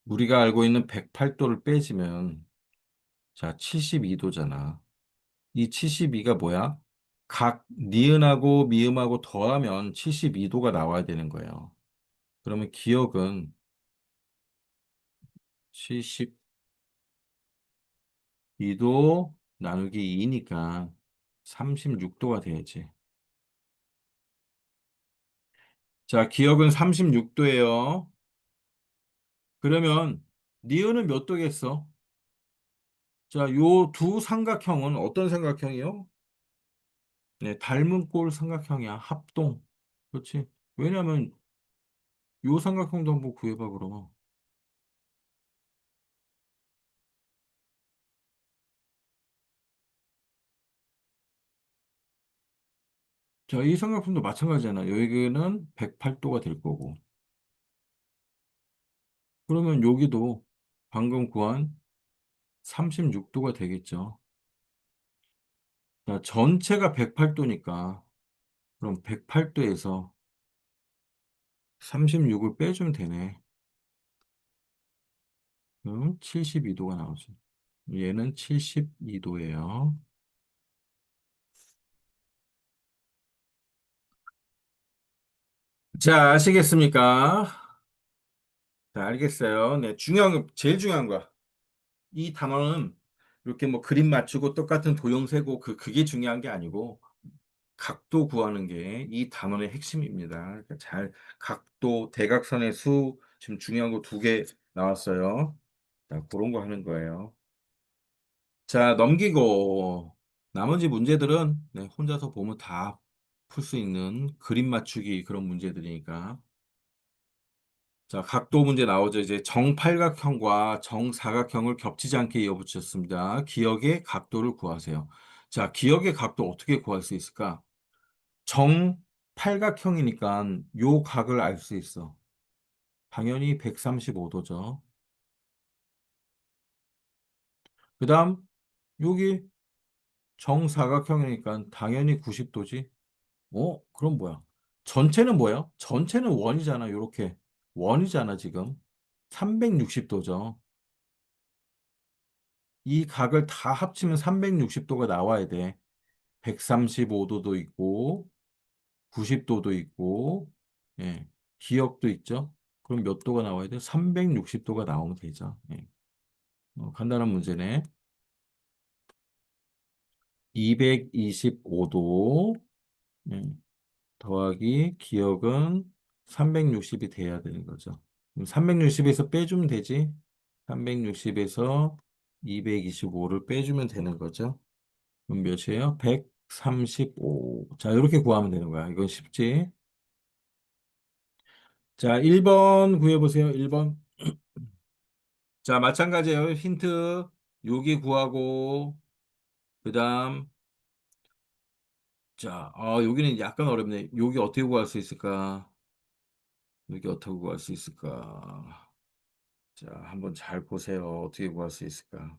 우리가 알고 있는 108도를 빼주면 자, 72도잖아. 이 72가 뭐야? 각 니은하고 미음하고 더하면 72도가 나와야 되는 거예요. 그러면 기억은 72도 나누기 2니까 36도가 돼야지. 자, 기억은 36도예요. 그러면 니은은 몇 도겠어? 자, 요 두 삼각형은 어떤 삼각형이요? 네, 닮은 꼴 삼각형이야. 합동. 그렇지? 왜냐면 요 삼각형도 한번 구해봐 그러면. 자, 이 삼각형도 마찬가지잖아. 여기는 108도가 될 거고. 그러면 여기도 방금 구한 36도가 되겠죠. 자, 전체가 108도니까 그럼 108도에서 36을 빼주면 되네. 그럼 72도가 나오죠. 얘는 72도예요. 자, 아시겠습니까? 자, 알겠어요. 네, 제일 중요한 거야. 이 단어는 이렇게 뭐 그림 맞추고 똑같은 도형 세고 그게 중요한 게 아니고 각도 구하는 게 이 단원의 핵심입니다. 그러니까 각도, 대각선의 수, 지금 중요한 거 두 개 나왔어요. 자, 그런 거 하는 거예요. 자, 넘기고, 나머지 문제들은 네, 혼자서 보면 다 풀 수 있는 그림 맞추기 그런 문제들이니까. 자, 각도 문제 나오죠. 이제 정팔각형과 정사각형을 겹치지 않게 이어붙였습니다. 기역의 각도를 구하세요. 자, 기역의 각도 어떻게 구할 수 있을까? 정팔각형이니까 요 각을 알 수 있어. 당연히 135도죠. 그 다음, 여기 정사각형이니까 당연히 90도지. 그럼 뭐야? 전체는 뭐야? 전체는 원이잖아, 요렇게. 원이잖아, 지금. 360도죠. 이 각을 다 합치면 360도가 나와야 돼. 135도도 있고, 90도도 있고, 예, 기역도 있죠. 그럼 몇 도가 나와야 돼? 360도가 나오면 되죠. 예. 간단한 문제네. 225도 더하기 기억은 360이 돼야 되는 거죠. 그럼 360에서 빼주면 되지. 360에서 225를 빼주면 되는 거죠. 그럼 몇이에요? 135. 자, 이렇게 구하면 되는 거야. 이건 쉽지? 자, 1번 구해보세요. 1번. 자, 마찬가지예요. 힌트. 여기 구하고, 그 다음, 자, 여기는 약간 어렵네. 여기 어떻게 구할 수 있을까? 여기 어떻게 구할 수 있을까? 자, 한번 잘 보세요. 어떻게 구할 수 있을까?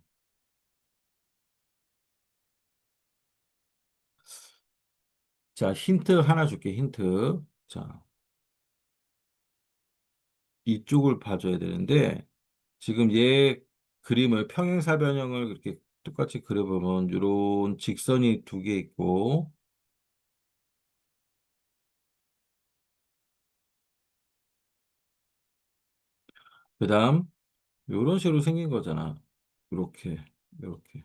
자, 힌트 하나 줄게, 힌트. 자, 이쪽을 봐줘야 되는데, 지금 얘 그림을 평행사변형을 그렇게 똑같이 그려보면, 이런 직선이 두 개 있고, 그다음 요런 식으로 생긴 거잖아. 요렇게, 요렇게.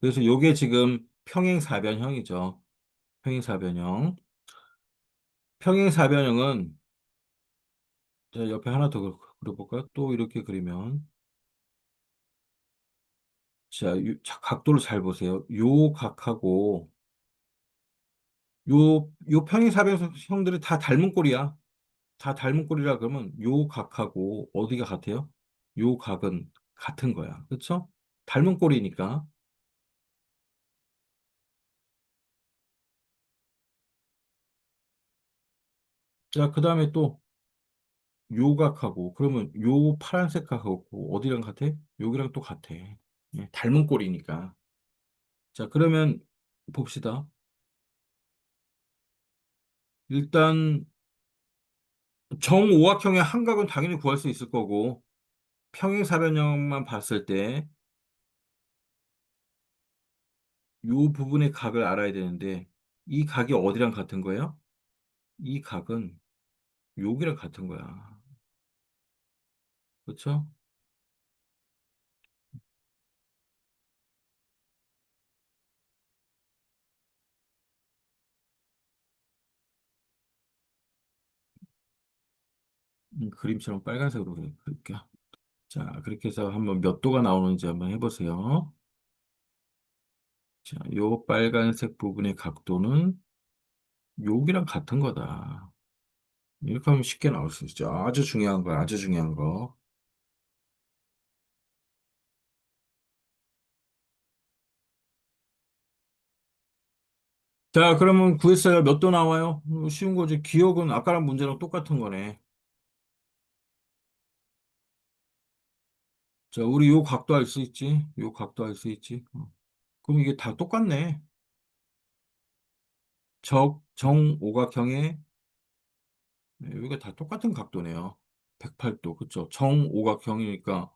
그래서 요게 지금 평행사변형이죠. 평행사변형. 평행사변형은 자, 옆에 하나 더 그려볼까요? 또 이렇게 그리면 자, 자, 각도를 잘 보세요. 요 각하고 요 평행사변형들이 다 닮은 꼴이야. 다 닮은 꼴이라 그러면 요 각하고 어디가 같아요? 요 각은 같은 거야. 그렇죠? 닮은 꼴이니까. 자, 그다음에 또 요 각하고 그러면 요 파란색 각하고 어디랑 같아? 여기랑 또 같아. 예, 닮은 꼴이니까. 자, 그러면 봅시다. 일단 정오각형의 한각은 당연히 구할 수 있을 거고 평행사변형만 봤을 때 요 부분의 각을 알아야 되는데 이 각이 어디랑 같은 거예요? 이 각은 여기랑 같은 거야. 그렇죠? 그림처럼 빨간색으로 그릴게요. 자, 그렇게 해서 한번 몇 도가 나오는지 한번 해보세요. 자, 요 빨간색 부분의 각도는 여기랑 같은 거다. 이렇게 하면 쉽게 나올 수 있죠. 아주 중요한 거, 아주 중요한 거. 자, 그러면 구했어요. 몇 도 나와요? 쉬운 거지. 기억은 아까랑 문제랑 똑같은 거네. 자, 우리 요 각도 알 수 있지? 요 각도 알 수 있지? 그럼 이게 다 똑같네. 정오각형의 여기가 다 똑같은 각도네요. 108도, 그쵸? 정오각형이니까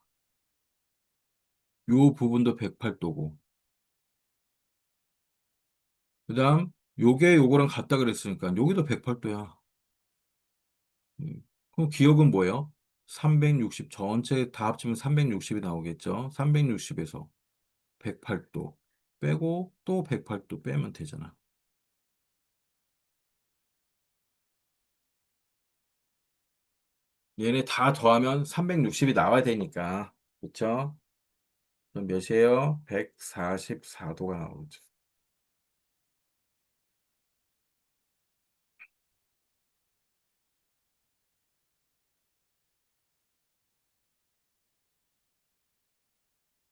요 부분도 108도고. 그 다음, 요게 요거랑 같다 그랬으니까 여기도 108도야. 그럼 기억은 뭐예요? 360, 전체 다 합치면 360이 나오겠죠? 360에서 108도 빼고 또 108도 빼면 되잖아. 얘네 다 더하면 360이 나와야 되니까. 그쵸? 그럼 몇이에요? 144도가 나오죠.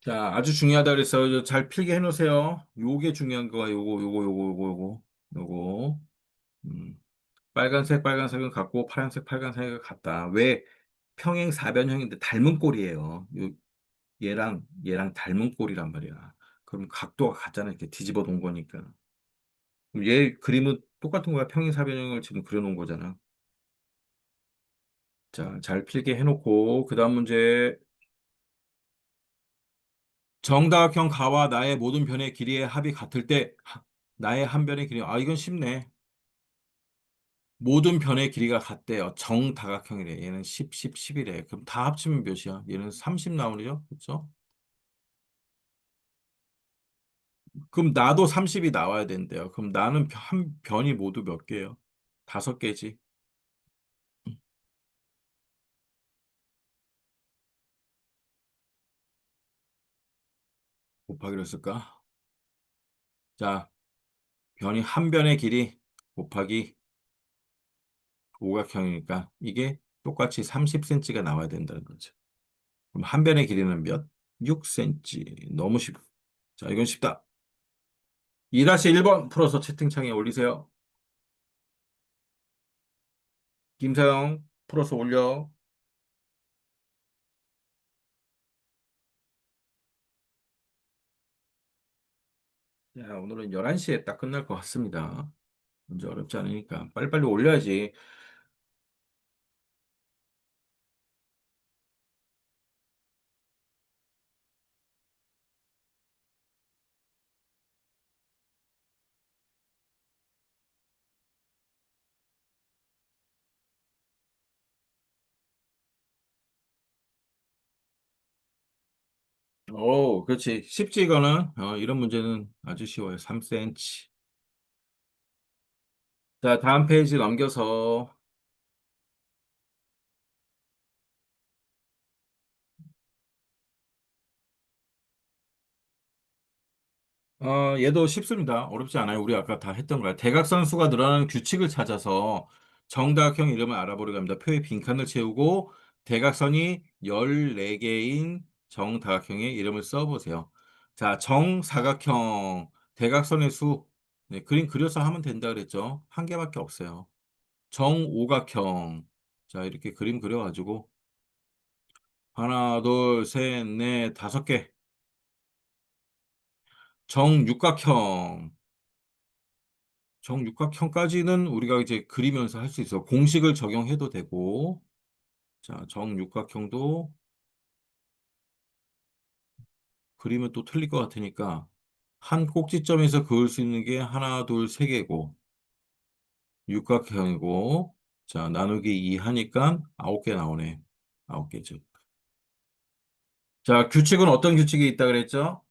자, 아주 중요하다 그랬어요. 잘 필기 해놓으세요. 요게 중요한 거야. 요거. 음. 빨간색은 같고, 파란색은 같다. 왜? 평행사변형인데 닮은 꼴이에요. 얘랑 닮은 꼴이란 말이야. 그럼 각도가 같잖아. 이렇게 뒤집어 놓은 거니까. 그럼 얘 그림은 똑같은 거야. 평행사변형을 지금 그려놓은 거잖아. 자, 잘 필기 해놓고, 그 다음 문제. 정다각형 가와 나의 모든 변의 길이의 합이 같을 때, 나의 한 변의 길이, 이건 쉽네. 모든 변의 길이가 같대요. 정다각형이래. 얘는 10, 10, 10이래. 그럼 다 합치면 몇이야? 얘는 30 나오죠? 그렇죠? 그럼 나도 30이 나와야 된대요. 그럼 나는 한 변이 모두 몇 개예요? 다섯 개지. 곱하기로 했을까? 자, 변이 한 변의 길이 곱하기 오각형이니까 이게 똑같이 30cm가 나와야 된다는 거죠. 그럼 한 변의 길이는 몇? 6cm. 너무 쉽. 자, 이건 쉽다. 2-1번 풀어서 채팅창에 올리세요. 김사영 풀어서 올려. 자, 오늘은 11시에 딱 끝날 것 같습니다. 문제 어렵지 않으니까 빨리빨리 올려야지. 오, 그렇지. 쉽지, 이거는. 이런 문제는 아주 쉬워요. 3cm. 자, 다음 페이지 넘겨서, 얘도 쉽습니다. 어렵지 않아요. 우리 아까 다 했던 거야. 대각선 수가 늘어나는 규칙을 찾아서 정다각형 이름을 알아보려고 합니다. 표에 빈칸을 채우고 대각선이 14개인 정다각형의 이름을 써보세요. 자, 정사각형, 대각선의 수, 네, 그림 그려서 하면 된다 그랬죠. 한 개밖에 없어요. 정오각형, 자, 이렇게 그림 그려가지고 하나, 둘, 셋, 넷, 5개. 정육각형, 정육각형까지는 우리가 이제 그리면서 할 수 있어. 공식을 적용해도 되고, 자, 정육각형도 그리면 또 틀릴 것 같으니까, 한 꼭지점에서 그을 수 있는 게 하나, 둘, 세 개고, 육각형이고, 자, 나누기 2 하니까 9개 나오네. 9개죠. 자, 규칙은 어떤 규칙이 있다 그랬죠?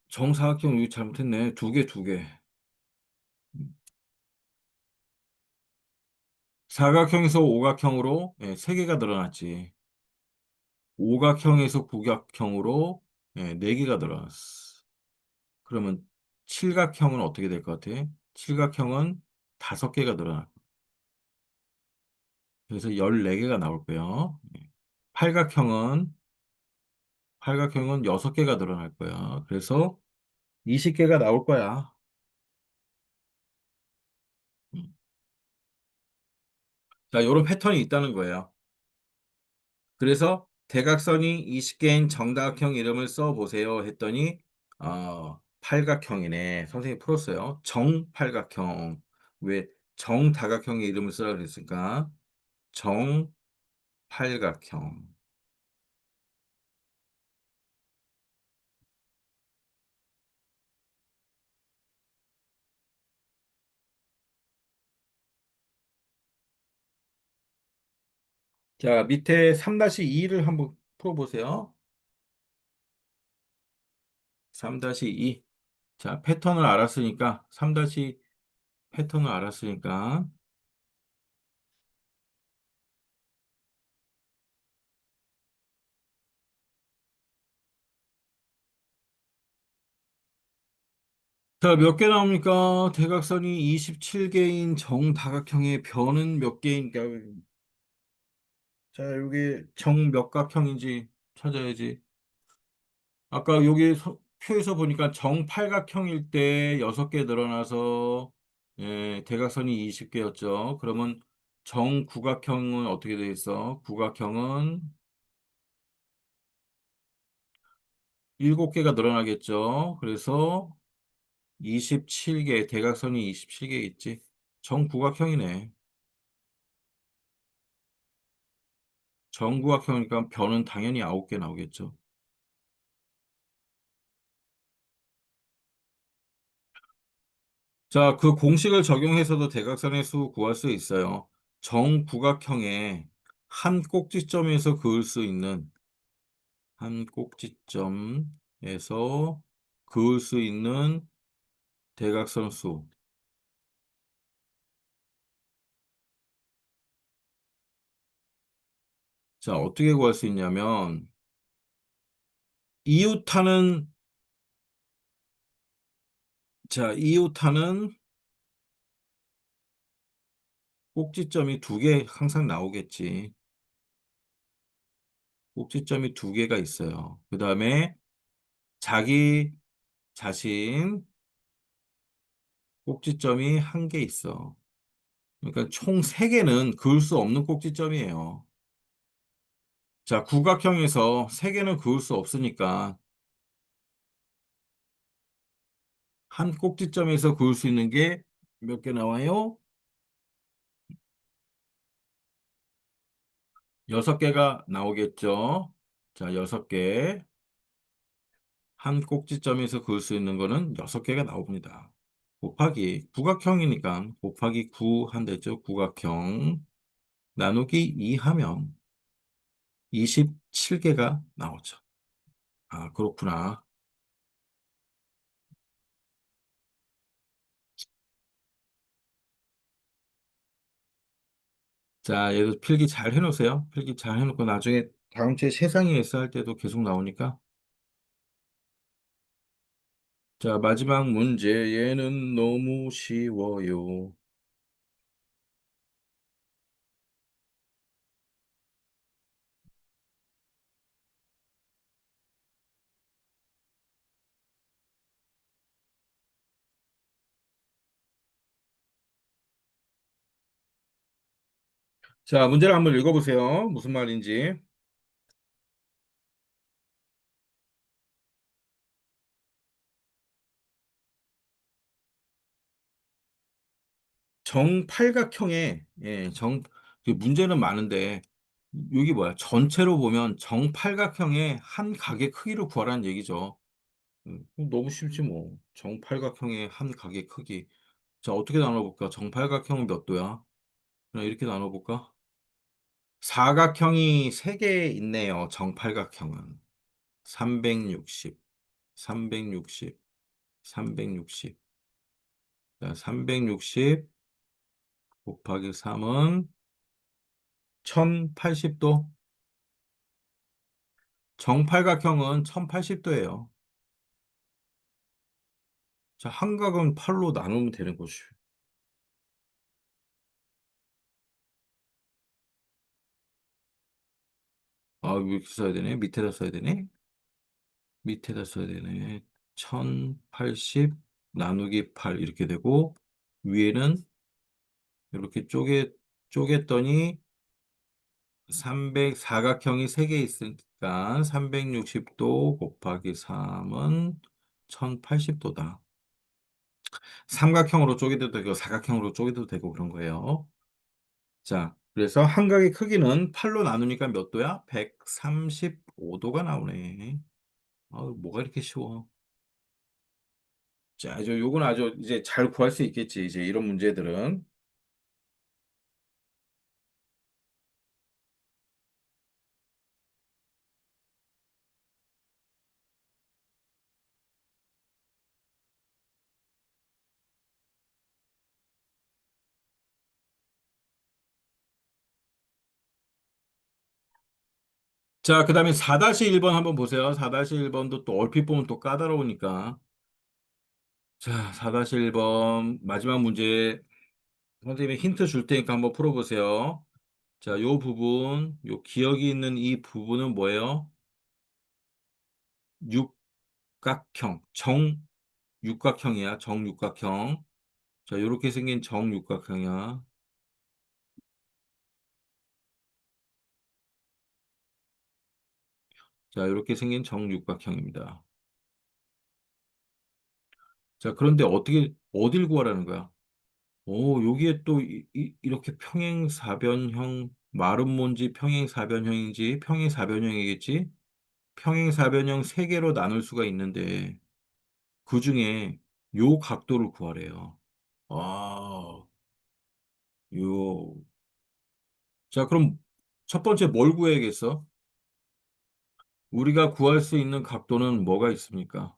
정사각형 이거 잘못했네. 두 개, 두 개. 사각형에서 오각형으로 세 개가 늘어났지. 오각형에서 구각형으로 네 개가 늘어났어. 그러면 칠각형은 어떻게 될 것 같아? 칠각형은 5개가 늘어날 거야. 그래서 14개가 나올 거예요. 팔각형은 팔각형은 6개가 늘어날 거야. 그래서 20개가 나올 거야. 음. 자, 이런 패턴이 있다는 거예요. 그래서 대각선이 20개인 정다각형 이름을 써보세요 했더니 팔각형이네. 선생님이 풀었어요. 정팔각형. 왜 정다각형의 이름을 쓰라 그랬을까? 정팔각형. 자, 밑에 3-2를 한번 풀어보세요. 3-2. 자, 패턴을 알았으니까, 패턴을 알았으니까. 자, 몇 개 나옵니까? 대각선이 27개인 정다각형의 변은 몇 개인가? 자, 여기 정몇각형인지 찾아야지. 아까 여기 표에서 보니까 정팔각형일 때 6개 늘어나서 대각선이 20개였죠. 그러면 정구각형은 어떻게 돼 있어? 구각형은 7개가 늘어나겠죠. 그래서 27개, 대각선이 27개 있지. 정구각형이네. 정구각형이니까 변은 당연히 9개 나오겠죠. 자, 그 공식을 적용해서도 대각선의 수 구할 수 있어요. 정구각형의 한 꼭지점에서 그을 수 있는 한 꼭지점에서 그을 수 있는 대각선 수. 자, 어떻게 구할 수 있냐면 이웃하는 이웃하는 꼭지점이 2개 항상 나오겠지. 꼭지점이 2개가 있어요. 그 다음에 자기 자신 꼭지점이 1개 있어. 그러니까 총 3개는 그을 수 없는 꼭지점이에요. 자, 구각형에서 3개는 그을 수 없으니까 한 꼭지점에서 그을 수 있는 게 몇 개 나와요? 6개가 나오겠죠. 자, 6개. 한 꼭지점에서 그을 수 있는 거는 6개가 나옵니다. 곱하기 구각형이니까 곱하기 9 한대죠. 구각형. 나누기 2 하면 27개가 나오죠. 아, 그렇구나. 자, 얘도 필기 잘 해놓으세요. 필기 잘 해놓고 나중에 다음 주에 세상에 있어 할 때도 계속 나오니까. 자, 마지막 문제. 얘는 너무 쉬워요. 자, 문제를 한번 읽어보세요. 무슨 말인지. 정팔각형의, 예, 그 문제는 많은데, 여기 뭐야? 전체로 보면 정팔각형의 한 각의 크기를 구하라는 얘기죠. 너무 쉽지 뭐. 정팔각형의 한 각의 크기. 자, 어떻게 나눠볼까? 정팔각형은 몇 도야? 그냥 이렇게 나눠볼까? 사각형이 3개 있네요. 정팔각형은. 360, 360, 360. 자, 360 곱하기 3은 1080도. 정팔각형은 1080도예요. 자, 한각은 8로 나누면 되는 거지. 아, 왜 이렇게 써야 되네? 밑에다 써야 되네? 밑에다 써야 되네. 1080 나누기 8 이렇게 되고, 위에는 이렇게 쪼갰더니 사각형이 3개 있으니까 360도 곱하기 3은 1080도다. 삼각형으로 쪼개도 되고 사각형으로 쪼개도 되고 그런 거예요. 자, 그래서 한각의 크기는 8로 나누니까 몇 도야? 135도가 나오네. 뭐가 이렇게 쉬워? 자, 요건 아주 이제 잘 구할 수 있겠지. 이제 이런 문제들은. 자, 그 다음에 4-1번 한번 보세요. 4-1번도 또 얼핏 보면 또 까다로우니까. 자, 4-1번 마지막 문제. 선생님이 힌트 줄 테니까 한번 풀어보세요. 자, 요 부분, 요 기억이 있는 이 부분은 뭐예요? 육각형, 정육각형이야, 정육각형. 자, 요렇게 생긴 정육각형이야. 자, 요렇게 생긴 정육각형입니다. 자, 그런데 어딜 구하라는 거야? 여기에 또 이렇게 평행사변형, 마름모인지 평행사변형인지 평행사변형이겠지? 평행사변형 세 개로 나눌 수가 있는데 그 중에 요 각도를 구하래요. 아, 요. 자, 그럼 첫 번째 뭘 구해야겠어? 우리가 구할 수 있는 각도는 뭐가 있습니까?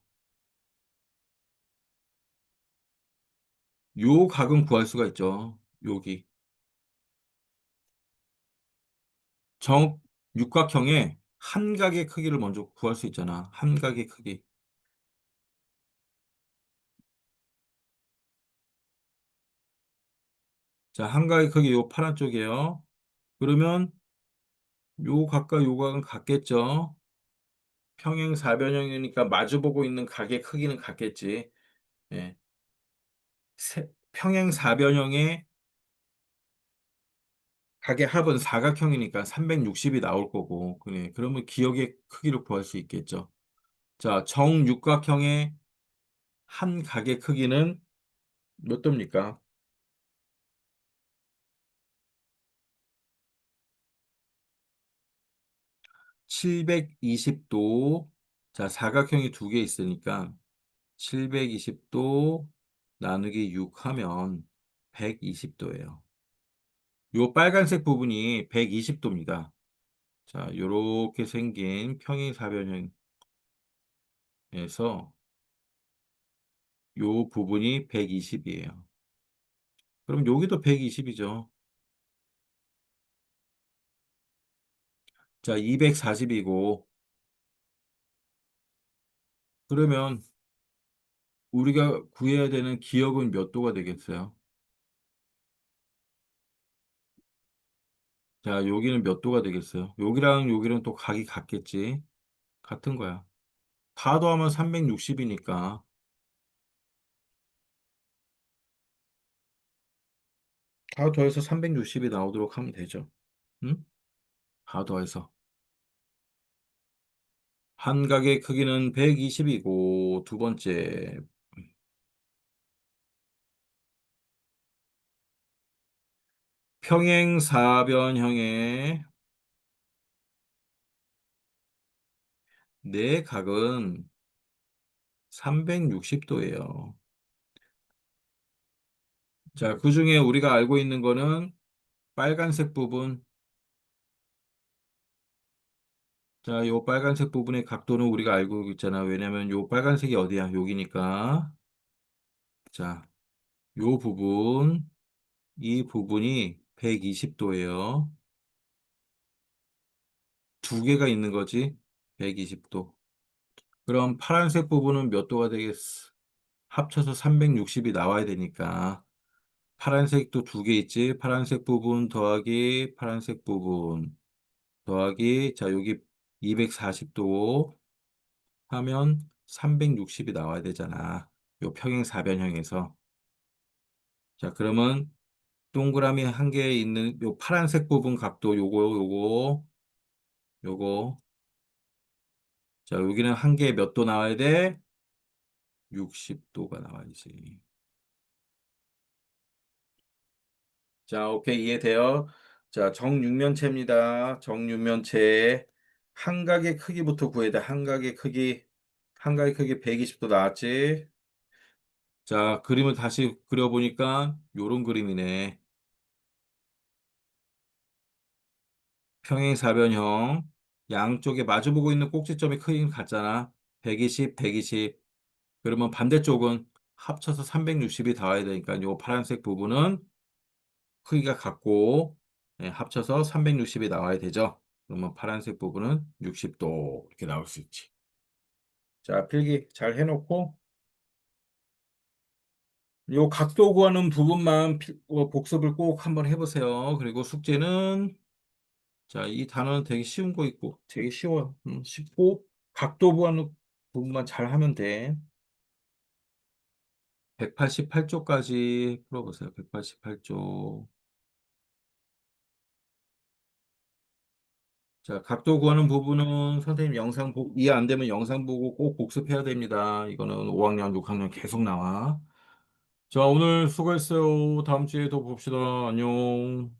요 각은 구할 수가 있죠. 여기. 정, 육각형의 한 각의 크기를 먼저 구할 수 있잖아. 한 각의 크기. 자, 한 각의 크기 요 파란 쪽이에요. 그러면 요 각과 요 각은 같겠죠. 평행사변형이니까 마주보고 있는 각의 크기는 같겠지. 예. 평행사변형의 각의 합은 사각형이니까 360이 나올 거고. 그래. 그러면 기억의 크기를 구할 수 있겠죠. 자, 정육각형의 한 각의 크기는 몇 도입니까? 720도. 자, 사각형이 두 개 있으니까 720도 나누기 6 하면 120도예요. 요 빨간색 부분이 120도입니다. 자, 요렇게 생긴 평행사변형에서 요 부분이 120이에요. 그럼 여기도 120이죠. 자, 240이고, 그러면 우리가 구해야 되는 기역은 몇 도가 되겠어요? 자, 여기는 몇 도가 되겠어요? 여기랑 여기랑 또 각이 같겠지? 같은 거야. 다 더하면 360이니까, 다 더해서 360이 나오도록 하면 되죠. 응? 다 더해서. 한 각의 크기는 120이고, 두 번째, 평행사변형의 내 각은 360도예요. 자, 그 중에 우리가 알고 있는 거는 빨간색 부분. 자, 요 빨간색 부분의 각도는 우리가 알고 있잖아. 왜냐면 요 빨간색이 어디야? 여기니까. 자, 요 부분, 이 부분이 120도예요. 두 개가 있는 거지. 120도. 그럼 파란색 부분은 몇 도가 되겠어? 합쳐서 360이 나와야 되니까. 파란색도 두 개 있지. 파란색 부분 더하기 파란색 부분 더하기 자 여기 240도 하면 360이 나와야 되잖아. 요 평행사변형에서. 자 그러면 동그라미 한 개 있는 요 파란색 부분 각도 요거 자 여기는 한 개에 몇 도 나와야 돼? 60도가 나와야지. 자, 오케이, 이해돼요? 자, 정육면체입니다. 정육면체. 한각의 크기부터 구해야 돼. 한각의 크기. 한각의 크기 120도 나왔지? 자, 그림을 다시 그려보니까 요런 그림이네. 평행사변형. 양쪽에 마주보고 있는 꼭지점의 크기는 같잖아. 120, 120. 그러면 반대쪽은 합쳐서 360이 닿아야 되니까 요 파란색 부분은 크기가 같고 합쳐서 360이 나와야 되죠. 그러면 파란색 부분은 60도 이렇게 나올 수 있지. 자, 필기 잘 해놓고 요 각도 구하는 부분만 복습을 꼭 한번 해보세요. 그리고 숙제는 자, 이 단어는 되게 쉬운 거 있고 되게 쉬워요. 쉽고 각도 구하는 부분만 잘 하면 돼. 188쪽까지 풀어보세요. 188쪽. 자, 각도 구하는 부분은 선생님 이해 안 되면 영상 보고 꼭 복습해야 됩니다. 이거는 5학년, 6학년 계속 나와. 자, 오늘 수고했어요. 다음 주에 더 봅시다. 안녕.